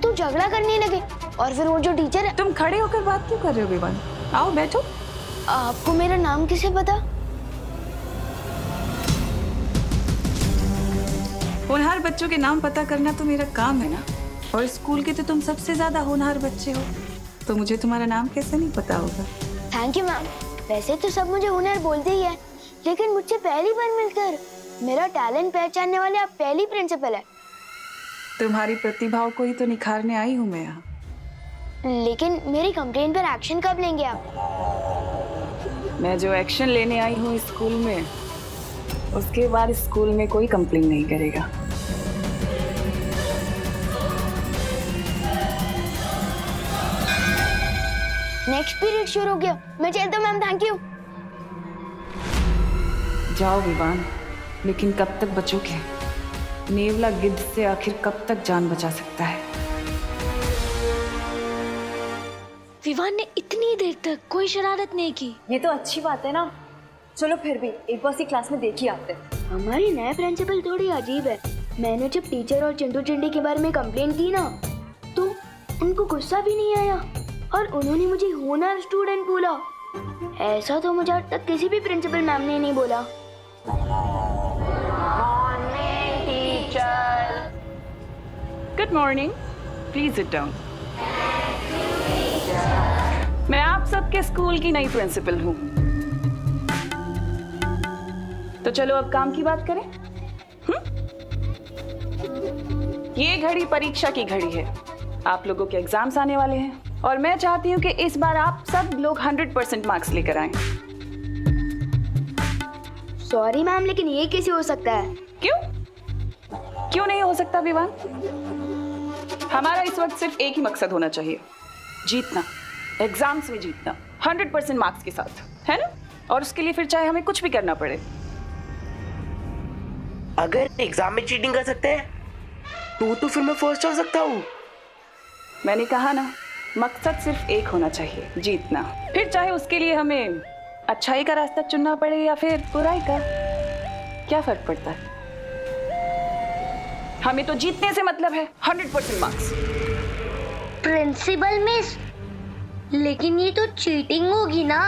तो झगड़ा करने लगे। और फिर वो जो टीचर है। तुम खड़े होकर बात क्यों कर रहे हो विवान? आओ बैठो। आपको मेरा नाम किसे पता? होनहार बच्चों के नाम पता करना तो मेरा काम है ना। और स्कूल के तो तुम सबसे ज्यादा होनहार बच्चे हो, तो मुझे तुम्हारा नाम कैसे नहीं पता होगा? Thank you ma'am. वैसे तो सब मुझे होनहार बोलते ही है, लेकिन मुझसे पहली बार मिलकर मेरा टैलेंट पहचानने वाले आप पहली प्रिंसिपल है। तुम्हारी प्रतिभाओं को ही तो निखारने आई हूँ मैं यहाँ। लेकिन मेरी कंप्लेन पर एक्शन कब लेंगे आप? मैं जो एक्शन लेने आई हूँ इस स्कूल में, उसके बाद इस स्कूल में कोई कंप्लेन नहीं करेगा। नेक्स्ट पीरियड शुरू हो गया, मैं चलता हूँ मैम। Thank you. जाओ विवान, लेकिन कब तक बचोगे? नेवला गिद्ध से आखिर कब तक जान बचा सकता है? विवान ने इतनी देर तक कोई शरारत नहीं की। ये तो अच्छी बात है ना। चलो फिर भी एक बार सी क्लास में देख ही आते हैं। हमारी नए प्रिंसिपल थोड़ी अजीब है। मैंने जब टीचर और चिंटू चिंटी के बारे में कंप्लेन की ना, तो उनको गुस्सा भी नहीं आया और उन्होंने मुझे होनहार स्टूडेंट बोला। ऐसा तो मुझे आज तक किसी भी प्रिंसिपल मैम ने नहीं बोला। Morning teacher. Good morning, please sit down. मैं आप सबके स्कूल की नई प्रिंसिपल हूँ, तो चलो अब काम की बात करें। ये घड़ी परीक्षा की घड़ी है। आप लोगों के एग्जाम्स आने वाले हैं और मैं चाहती हूँ कि इस बार आप सब लोग 100% मार्क्स लेकर आएं। सॉरी मैम, लेकिन ये कैसे हो सकता है? क्यों नहीं हो सकता विवान? हमारा इस वक्त सिर्फ एक ही मकसद होना चाहिए, जीतना। एग्जाम्स में जीतना 100% मार्क्स के साथ, है ना? और उसके लिए फिर चाहे हमें कुछ भी करना पड़े। अगर एग्जाम में चीटिंग कर सकते हैं तो फिर मैं फर्स्ट हो सकता हूँ। मैंने कहा ना, मकसद सिर्फ एक होना चाहिए, जीतना। फिर चाहे उसके लिए हमें अच्छाई का रास्ता चुनना पड़े या फिर बुराई का, क्या फर्क पड़ता है? हमें तो जीतने से मतलब है, 100% मार्क्स। प्रिंसिपल मिस, लेकिन ये तो चीटिंग होगी ना।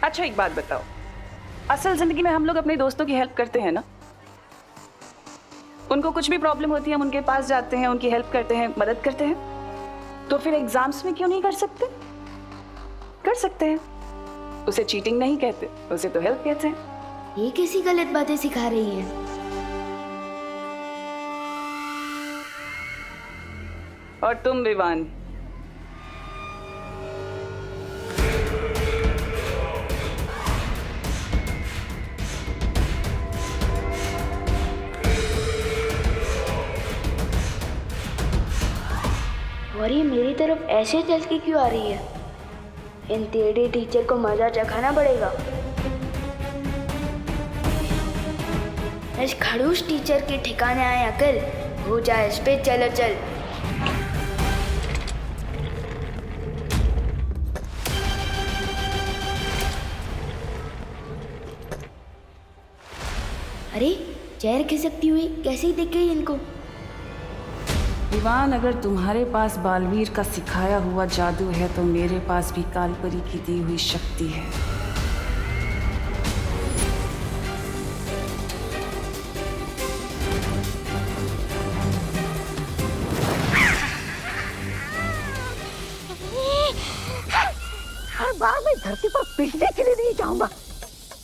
अच्छा एक बात बताओ, असल जिंदगी में हम लोग अपने दोस्तों की हेल्प करते हैं ना? उनको कुछ भी प्रॉब्लम होती है, हम उनके पास जाते हैं, उनकी हेल्प करते हैं, मदद करते हैं। तो फिर एग्जाम्स में क्यों नहीं कर सकते? कर सकते हैं। उसे चीटिंग नहीं कहते, उसे तो हेल्प कहते हैं। ये कैसी गलत बातें सिखा रही है? और तुम विवान, और ये मेरी तरफ ऐसे चल के क्यों आ रही है? इन टेढ़े टीचर को मजा चखाना पड़ेगा। इस खड़ूस टीचर के ठिकाने आए अकल, हो जाए इस पे चलो चल। अरे चेहर खिसकती हुई कैसी दिख गई इनको? विवान, अगर तुम्हारे पास बालवीर का सिखाया हुआ जादू है तो मेरे पास भी कालपरी की दी हुई शक्ति है। हर बार मैं धरती पर पीटने के लिए नहीं जाऊंगा,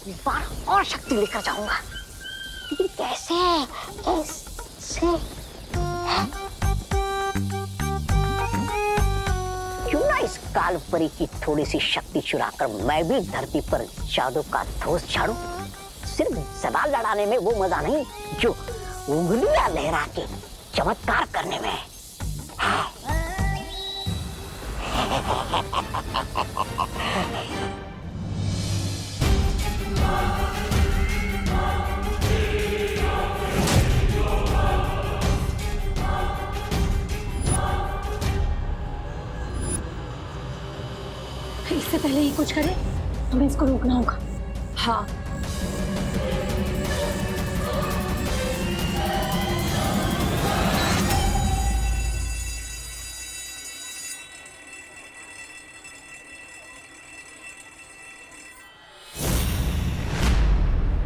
इस बार और शक्ति लेकर जाऊंगा। लेकिन कैसे? क्यों ना इस कालपरी की थोड़ी सी शक्ति चुराकर मैं भी धरती पर जादू का धोस झाड़ू। सिर्फ सवाल लड़ाने में वो मजा नहीं जो उंगलियां लहरा के चमत्कार करने में। इससे पहले ही कुछ करे, हमें इसको रोकना होगा। हाँ।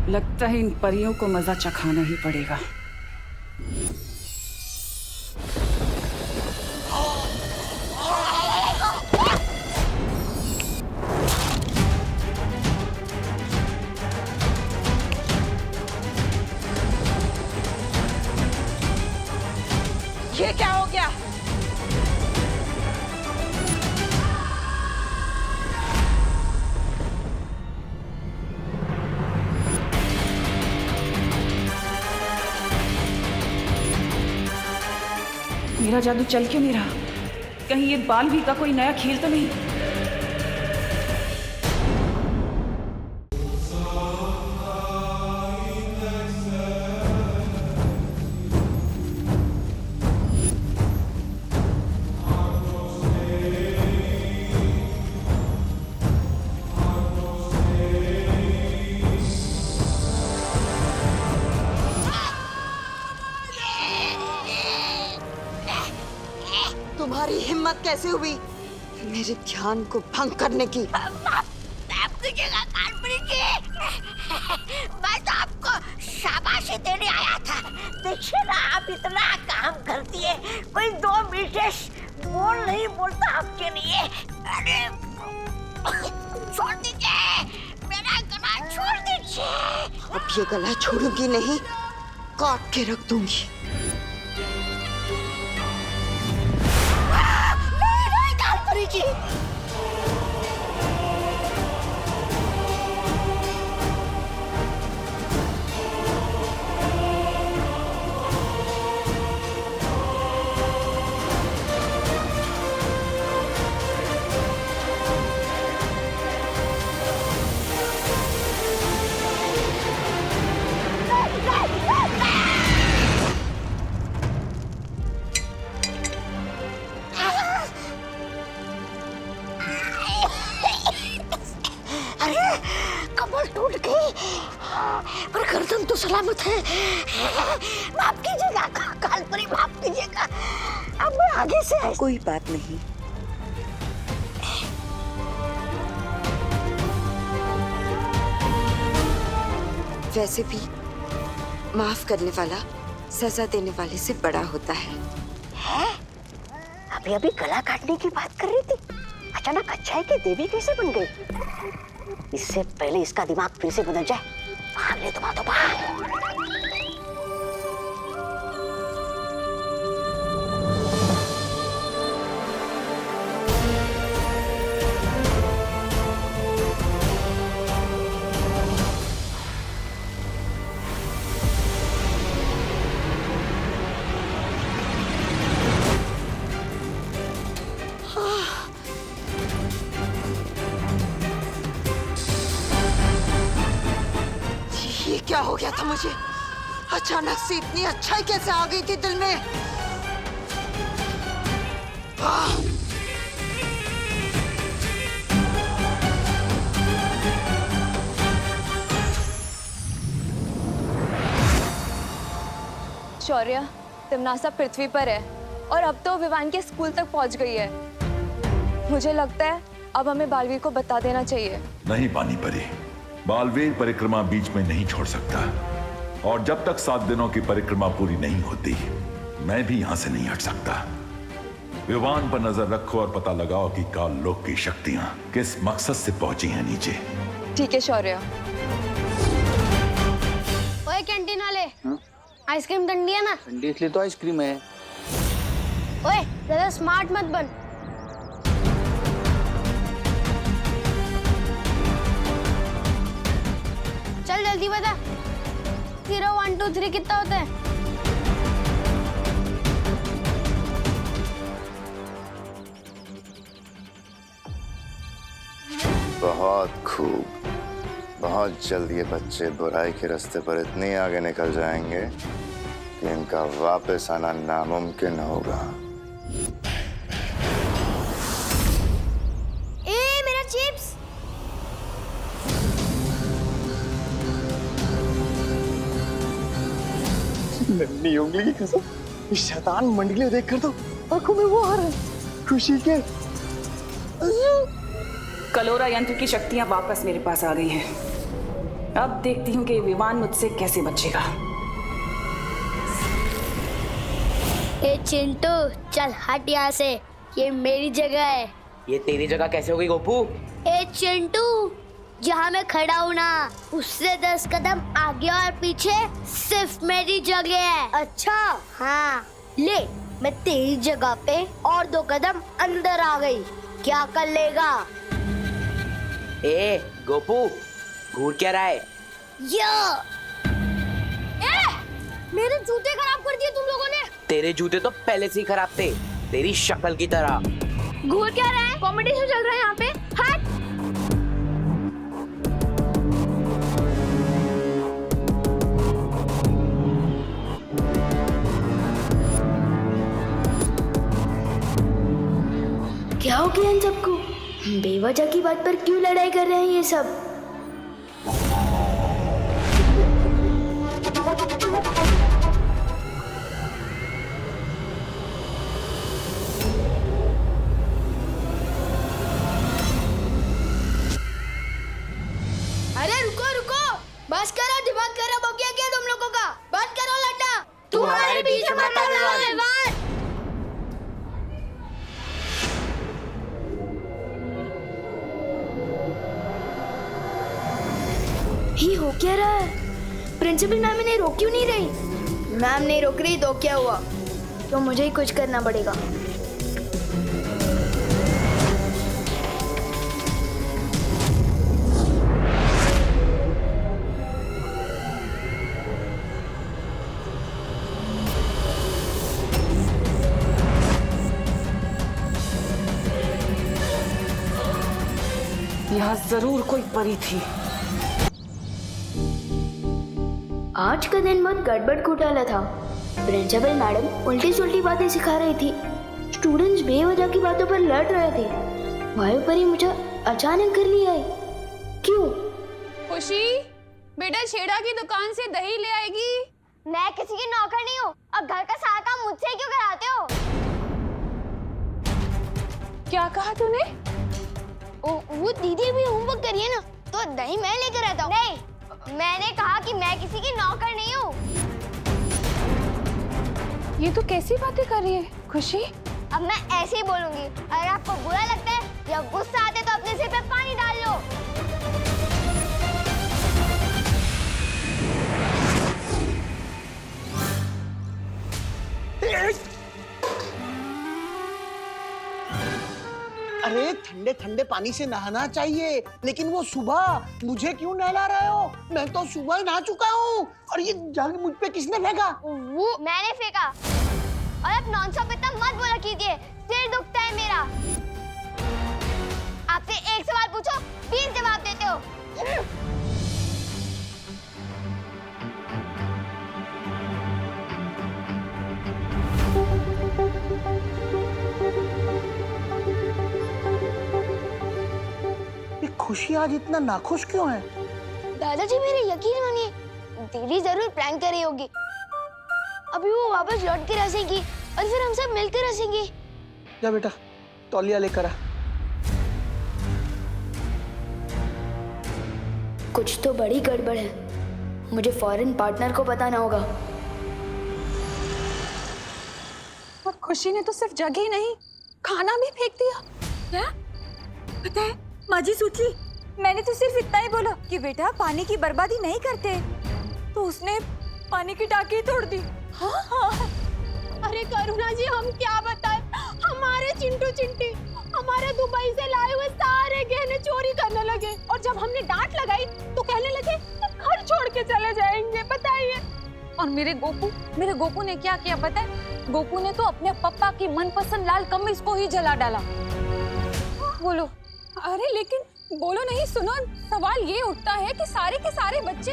लगता है इन परियों को मजा चखाना ही पड़ेगा। ये क्या हो गया? मेरा जादू चल क्यों नहीं रहा? कहीं ये बालवीर का कोई नया खेल तो नहीं? तुम्हारी हिम्मत कैसे हुई मेरे ध्यान को भंग करने की? मैं तो आपको शाबाशी देने आया था। देखिए ना, आप इतना काम करती है, कोई 2 मिनट बोल नहीं बोलता आपके लिए। अरे छोड़ दीजिए, मेरा गला छोड़ दीजिए। अब ये गला छोड़ूंगी नहीं, काट के रख दूंगी। नहीं कालपरी जी, कमर टूट गई पर गर्दन तो सलामत है। माफ कीजिएगा कालपरी, माफ कीजिएगा। अब मैं आगे से कोई बात नहीं। वैसे भी माफ करने वाला सजा देने वाले से बड़ा होता है। अभी अभी गला काटने की बात कर रही थी, अचानक अच्छाई की देवी कैसे बन गई? इससे पहले इसका दिमाग फिर से बदल जाए, भाग ले तुम, तो भाग। गया था मुझे? अचानक से इतनी अच्छाई कैसे आ गई थी दिल में? शौर्य, तिमनासा पृथ्वी पर है और अब तो विवान के स्कूल तक पहुंच गई है। मुझे लगता है अब हमें बालवीर को बता देना चाहिए। नहीं पानी परी, बालवीर परिक्रमा बीच में नहीं छोड़ सकता, और जब तक 7 दिनों की परिक्रमा पूरी नहीं होती मैं भी यहां से नहीं हट सकता। विवान पर नजर रखो और पता लगाओ कि काल लोक की शक्तियां किस मकसद से पहुंची हैं नीचे। ठीक है शौर्य। ओए कैंटीन वाले, आइसक्रीम ठंडी है ना? ठंडी इसलिए तो आइसक्रीम है। ओए ज्यादा स्मार्ट मत बन। चल जल्दी बता, 0 1 2 3 कितना होता है? बहुत खूब। बहुत जल्द ये बच्चे बुराई के रास्ते पर इतने आगे निकल जाएंगे कि इनका वापस आना नामुमकिन होगा। ए मेरा चिप्स! नन्ही उंगली की कसम, इस शैतान मंडली को देखकर तो आंखों में वो आ रहा है खुशी के। कलोरा यंत्र की शक्तियां वापस मेरे पास आ गई हैं। अब देखती हूँ कि विमान मुझसे कैसे बचेगा। ए चिंटू, चल हट यहाँ से, ये मेरी जगह है। ये तेरी जगह कैसे होगी गोपू? ए चिंटू, जहाँ मैं खड़ा हूँ ना, उससे 10 कदम आगे और पीछे सिर्फ मेरी जगह है। अच्छा हाँ, ले मैं तेरी जगह पे और 2 कदम अंदर आ गई, क्या कर लेगा? ए गोपू, घूर क्या रहा है? मेरे जूते खराब कर दिए तुम लोगों ने। तेरे जूते तो पहले से ही खराब थे, तेरी शक्ल की तरह। घूर क्या रहा है? कॉमेडी शो चल रहा है यहाँ पे। हट! क्या हो गया इन सबको? बेवजह की बात पर क्यों लड़ाई कर रहे हैं ये सब? अरे रुको रुको, बस करो, दिमाग खराब हो गया क्या तुम लोगों का? बात करो लड्डा, तू हमारे पीछे मत लड़ना। ये हो क्या रहा है? प्रिंसिपल मैम इन्हें रोक क्यों नहीं रही? मैम नहीं रोक रही तो क्या हुआ? तो मुझे ही कुछ करना पड़ेगा। यहाँ जरूर कोई परी थी। आज का दिन बहुत गड़बड़ घोटाला था। प्रिंसिपल मैडम उल्टी सुल्टी बातें सिखा रही थी, स्टूडेंट्स बेवजह की बातों पर लड़ रहे थे। वायु परी मुझे अचानक घर ले आई। क्यों? खुशी, बेटा छेड़ा की दुकान से दही ले आएगी। मैं किसी की नौकर नहीं हूँ, अब घर का सारा काम मुझसे क्यों कराते हो? क्या कहा तूने? वो दीदी भी होमवर्क करिए ना, तो दही मैं लेकर आता हूँ। नहीं, मैंने कहा कि मैं किसी की नौकर नहीं हूँ। ये तो कैसी बातें कर रही है खुशी? अब मैं ऐसे ही बोलूंगी। अगर आपको बुरा लगता है या गुस्सा आते तो अपने सिर पे पानी डाल लो। अरे ठंडे ठंडे पानी से नहाना चाहिए, लेकिन वो सुबह मुझे क्यों नहला रहे हो? मैं तो सुबह ही नहा चुका हूँ। और ये जग मुझ पे किसने फेंका? वो मैंने फेंका। और अब नॉनस्टॉप इतना मत बोला कीजिए, सिर दुखता है मेरा। आपसे एक सवाल पूछो, 20 जवाब देते हो। खुशी आज इतना नाखुश क्यों है? दादाजी मेरे यकीन मानिए, दीदी जरूर प्लान कर रही होगी। अभी वो वापस लौट के रसेंगी और फिर हम सब मिलकर रसेंगे। जा बेटा, तौलिया लेकर आ। कुछ तो बड़ी गड़बड़ है, मुझे फॉरेन पार्टनर को बताना होगा। और खुशी ने तो सिर्फ जगह ही नहीं, खाना भी फेंक दिया। क्या पता है माँ जी सोची, मैंने तो सिर्फ इतना ही बोला कि बेटा पानी की बर्बादी नहीं करते, तो उसने पानी की टाकी तोड़ दी। हाँ हाँ। अरे करुणा जी, हम क्या बताएं, हमारे चिंटू चिंटी हमारे दुबई से लाए हुए सारे गहने चोरी करने लगे, और जब हमने डांट लगाई तो कहने लगे घर छोड़ के चले जाएंगे। बताइए। और मेरे गोपू ने क्या किया पता है? गोपू ने तो अपने पापा की मनपसंद लाल कमीज को ही जला डाला। बोलो। अरे लेकिन बोलो नहीं, सुनो, सवाल ये उठता है कि सारे के सारे बच्चे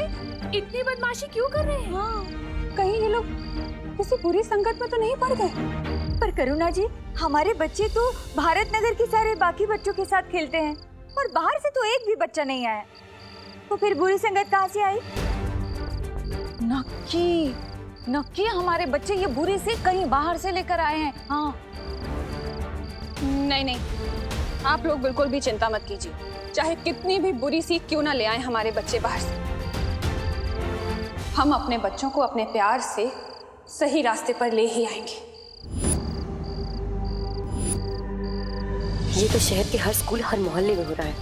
इतनी बदमाशी क्यों कर रहे हैं? हाँ, कहीं ये लोग किसी बुरी संकट में तो नहीं पड़ गए? पर करुणा जी, हमारे बच्चे तो भारत नगर के सारे बाकी बच्चों के साथ खेलते हैं, और बाहर से तो एक भी बच्चा नहीं आया, तो फिर बुरी संगत कहाँ से आई? नक्की हमारे बच्चे ये बुरी से कहीं बाहर से लेकर आए हैं। हाँ। नहीं, आप लोग बिल्कुल भी चिंता मत कीजिए, चाहे कितनी भी बुरी सीख क्यों ना ले आए हमारे बच्चे बाहर से, हम अपने बच्चों को अपने प्यार से सही रास्ते पर ले ही आएंगे। ये तो शहर के हर स्कूल, हर मोहल्ले में हो रहा है।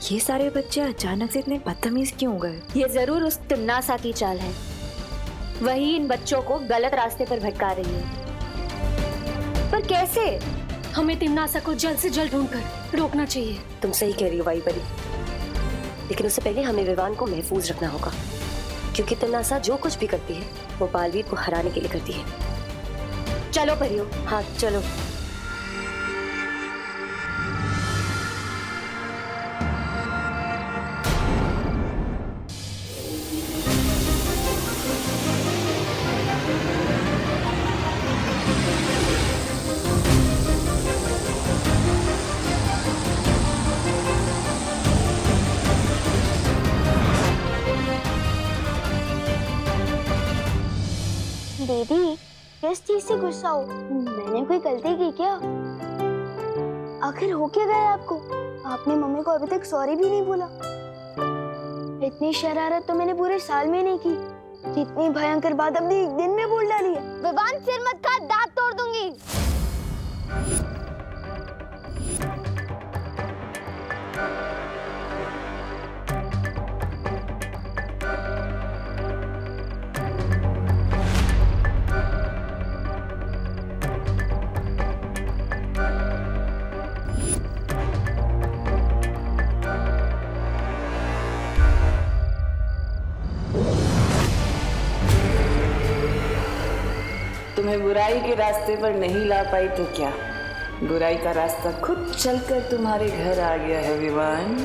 ये सारे बच्चे अचानक से इतने बदतमीज क्यों हो गए? ये जरूर उस तिम्नासा की चाल है, वही इन बच्चों को गलत रास्ते पर भटका रही है। पर कैसे? हमें तिम्नासा को जल्द से जल्द ढूंढकर रोकना चाहिए। तुम सही कह रही हो वाईपरी, लेकिन उससे पहले हमें विवान को महफूज रखना होगा, क्योंकि तिम्नासा जो कुछ भी करती है वो बालवीर को हराने के लिए करती है। चलो परियो, हाँ चलो। दीदी, किस चीज से गुस्सा हो? मैंने कोई गलती की क्या? आखिर हो क्या गया आपको? आपने मम्मी को अभी तक सॉरी भी नहीं बोला। इतनी शरारत तो मैंने पूरे साल में नहीं की, जितनी भयंकर बात अपने एक दिन में बोल डाली है। विवान, सिर मत काट, दांत तोड़ दूंगी। तुम्हें बुराई के रास्ते पर नहीं ला पाई तो क्या, बुराई का रास्ता खुद चलकर तुम्हारे घर आ गया है विवान।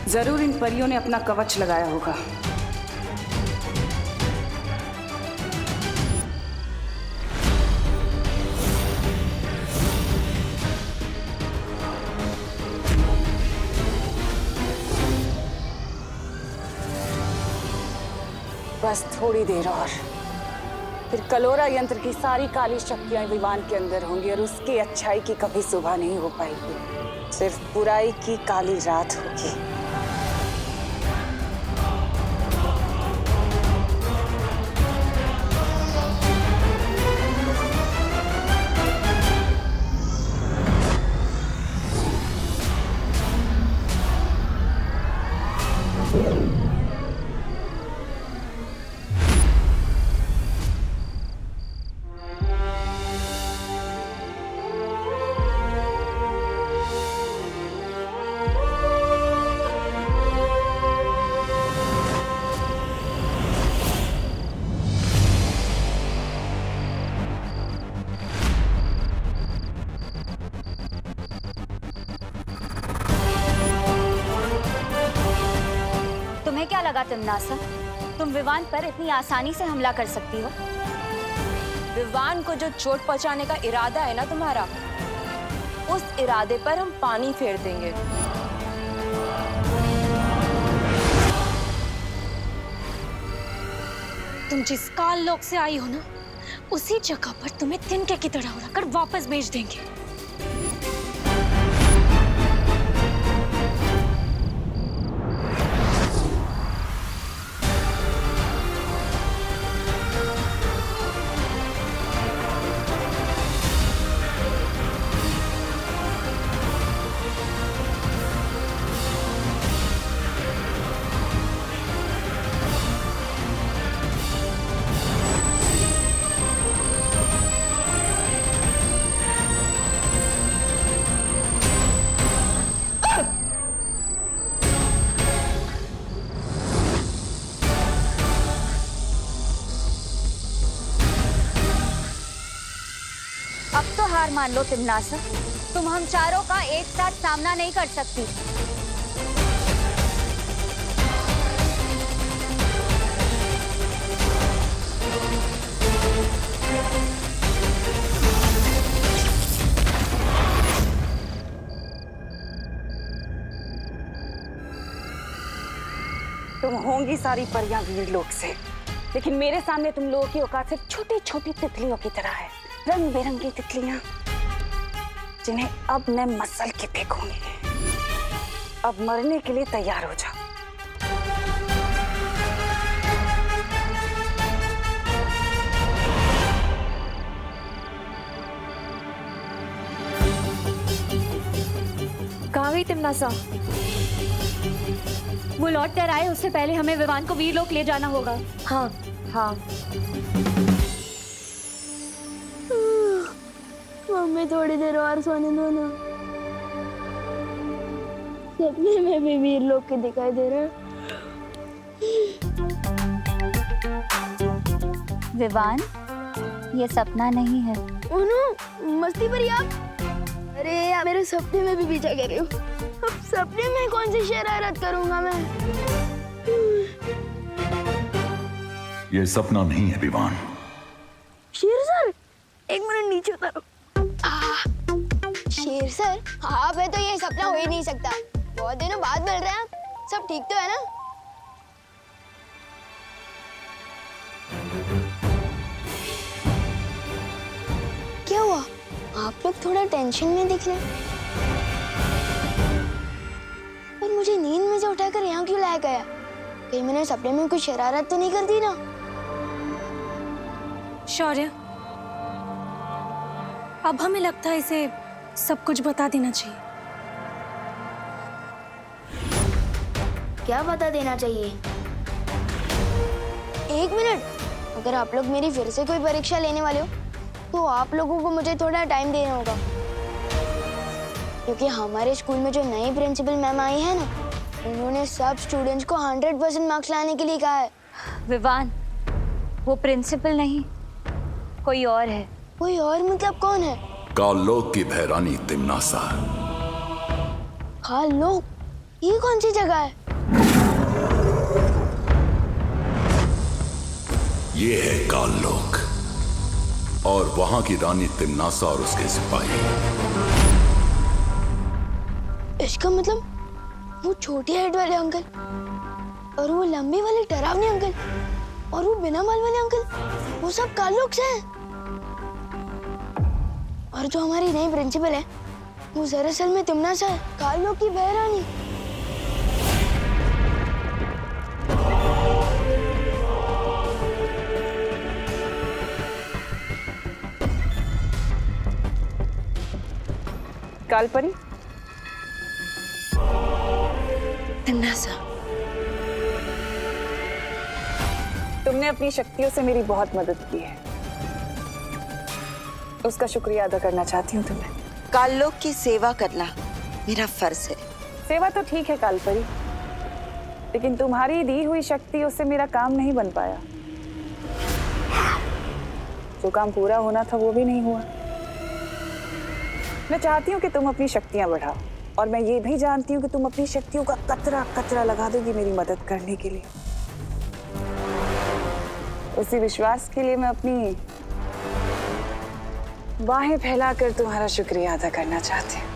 जरूर इन परियों ने अपना कवच लगाया होगा। बस थोड़ी देर और, फिर कलोरा यंत्र की सारी काली शक्तियां विवान के अंदर होंगी और उसकी अच्छाई की कभी सुबह नहीं हो पाएगी, सिर्फ बुराई की काली रात होगी। लगा तिमनासा तुम विवान पर इतनी आसानी से हमला कर सकती हो? विवान को जो चोट पहुंचाने का इरादा है ना तुम्हारा, उस इरादे पर हम पानी फेर देंगे। तुम जिस काल लोक से आई हो ना, उसी जगह पर तुम्हें तिनके की तरह उड़ाकर वापस भेज देंगे। अब तो हार मान लो तिमनासा, तुम हम चारों का एक साथ सामना नहीं कर सकती। तुम होंगी सारी परियां वीर लोक से, लेकिन मेरे सामने तुम लोगों की औकात सिर्फ छोटी छोटी तितलियों की तरह है। रंग बिरंगी तितलियां जिन्हें अब मैं मसल के फेंकूंगी। अब मरने के लिए तैयार हो जाओ। कहाँ गई तिमनासा? वो लौट कर आए उससे पहले हमें विवान को वीर लोक ले जाना होगा। हाँ हाँ। मम्मी थोड़ी देर और सोने दो ना। सपने में भी वीर लोग के दिखाई दे रहे हैं। विवान, ये सपना नहीं है। उन्हों मस्ती भरी आप। अरे यार, मेरे सपने में भी पीछा कर रहे हो। अब सपने में कौन सी शरारत करूंगा मैं? ये सपना नहीं है विवान। शेर सर, एक मिनट नीचे उतारो। शेर सर, आप है तो ये सपना हो ही नहीं सकता। बहुत दिनों बाद मिल रहे हैं आप। सब ठीक तो है ना? क्या हुआ? आप लोग थोड़ा टेंशन में दिख रहे हैं। पर मुझे नींद में से उठाकर यहाँ क्यों लाया गया? कहीं मैंने सपने में कुछ शरारत तो नहीं कर दी ना? शौर्य, अब हमें लगता है इसे सब कुछ बता देना चाहिए। क्या बता देना चाहिए? एक मिनट, अगर आप लोग मेरी फिर से कोई परीक्षा लेने वाले हो तो आप लोगों को मुझे थोड़ा टाइम देना होगा, क्योंकि हमारे स्कूल में जो नई प्रिंसिपल मैम आई है ना, उन्होंने सब स्टूडेंट्स को 100% मार्क्स लाने के लिए कहा है। विवान, वो प्रिंसिपल नहीं, कोई और है। कोई और मतलब कौन है? कालोक की भैरानी तिमनासा। कालोक? ये कौन सी जगह है? ये है कालोक और वहां की रानी तिमनासा और उसके सिपाही। इसका मतलब वो छोटी हाइट वाले अंकल और वो लंबे वाले डरावने अंकल और वो बिना बाल वाले अंकल, वो सब कालोक से हैं। और जो हमारी नई प्रिंसिपल है, वो दरअसल में तिमनासा है, कालोक की बहरानी। कालपरी, तिमनासा, तुमने अपनी शक्तियों से मेरी बहुत मदद की है, उसका शुक्रिया अदा करना चाहती हूँ तुम्हें। कालोक की सेवा करना मेरा फर्ज है। सेवा तो ठीक है कालपरी, लेकिन तुम्हारी दी हुई शक्तियों से मेरा काम नहीं बन पाया। जो काम पूरा होना था वो भी नहीं हुआ। मैं चाहती हूँ कि तुम अपनी शक्तियां बढ़ाओ और मैं ये भी जानती हूँ कि तुम अपनी शक्तियों का कतरा कतरा लगा दोगी मेरी मदद करने के लिए। उसी विश्वास के लिए मैं अपनी बाहें फैलाकर तुम्हारा शुक्रिया अदा करना चाहती हूँ।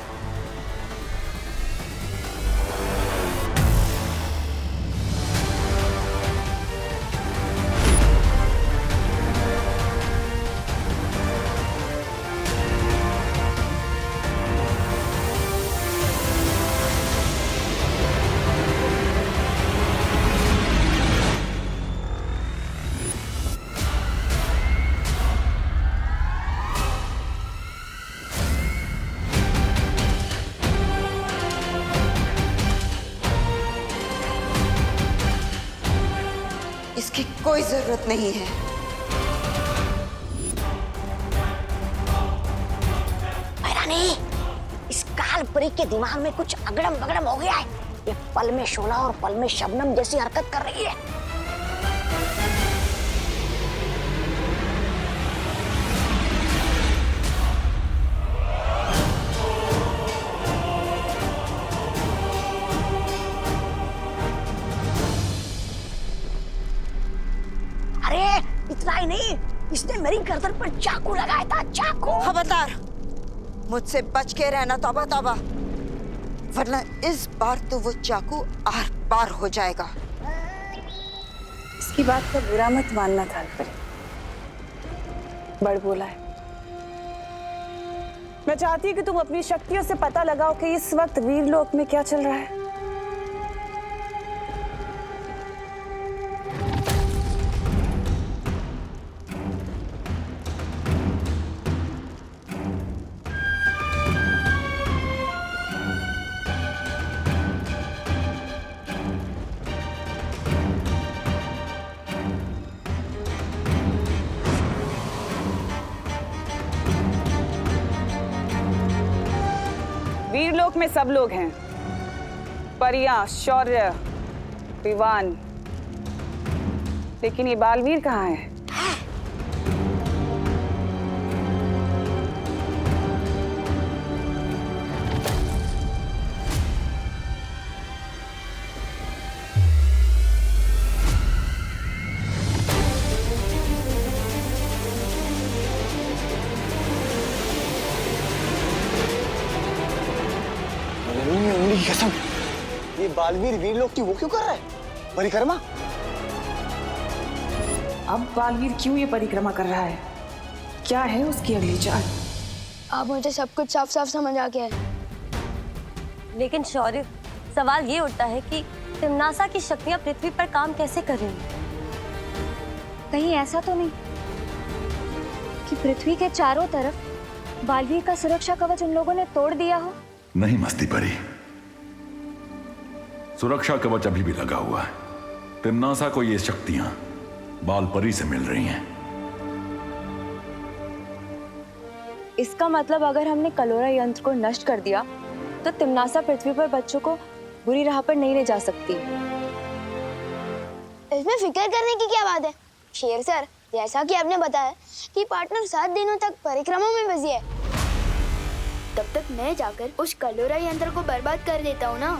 इसकी कोई जरूरत नहीं है। रानी, इस कालपरी के दिमाग में कुछ अगड़म बगड़म हो गया है। ये पल में शोला और पल में शबनम जैसी हरकत कर रही है। इतना ही नहीं, इसने मेरी गर्दन पर चाकू लगाया था, चाकू। खबरदार, मुझसे बच के रहना तौबा तौबा, वरना इस बार तो वो चाकू आर पार हो जाएगा। इसकी बात का बुरा मत मानना कालपरी, बड़ बोला है। मैं चाहती हूँ कि तुम अपनी शक्तियों से पता लगाओ कि इस वक्त वीरलोक में क्या चल रहा है। वीरलोक में सब लोग हैं, परियां, शौर्य, विवान, लेकिन ये बालवीर कहाँ है? उंगली की कसम, ये बालवीर वीरलोक की वो क्यों कर रहा है? परिक्रमा? अब बालवीर क्यों ये परिक्रमा कर रहा है? क्या है उसकी अगली चाल? अब मुझे सब कुछ साफ साफ समझ आ गया है। लेकिन शौर्य, सवाल ये उठता है कि तिम्नासा की शक्तियां पृथ्वी पर काम कैसे कर रही हैं? कहीं ऐसा तो नहीं कि पृथ्वी के चारों तरफ बालवीर का सुरक्षा कवच उन लोगों ने तोड़ दिया हो? नहीं मस्ती परी, सुरक्षा कवच अभी भी लगा हुआ है। तिम्नासा को ये शक्तियां बाल परी से मिल रही हैं। इसका मतलब अगर हमने कलोरा यंत्र को नष्ट कर दिया तो तिम्नासा पृथ्वी पर बच्चों को बुरी राह पर नहीं ले जा सकती। इसमें फिक्र करने की क्या बात है शेर सर? जैसा कि आपने बताया कि पार्टनर 7 दिनों तक परिक्रमा में बिजी है, तब तक मैं जाकर उस कलोरा यंत्र को बर्बाद कर देता हूँ ना।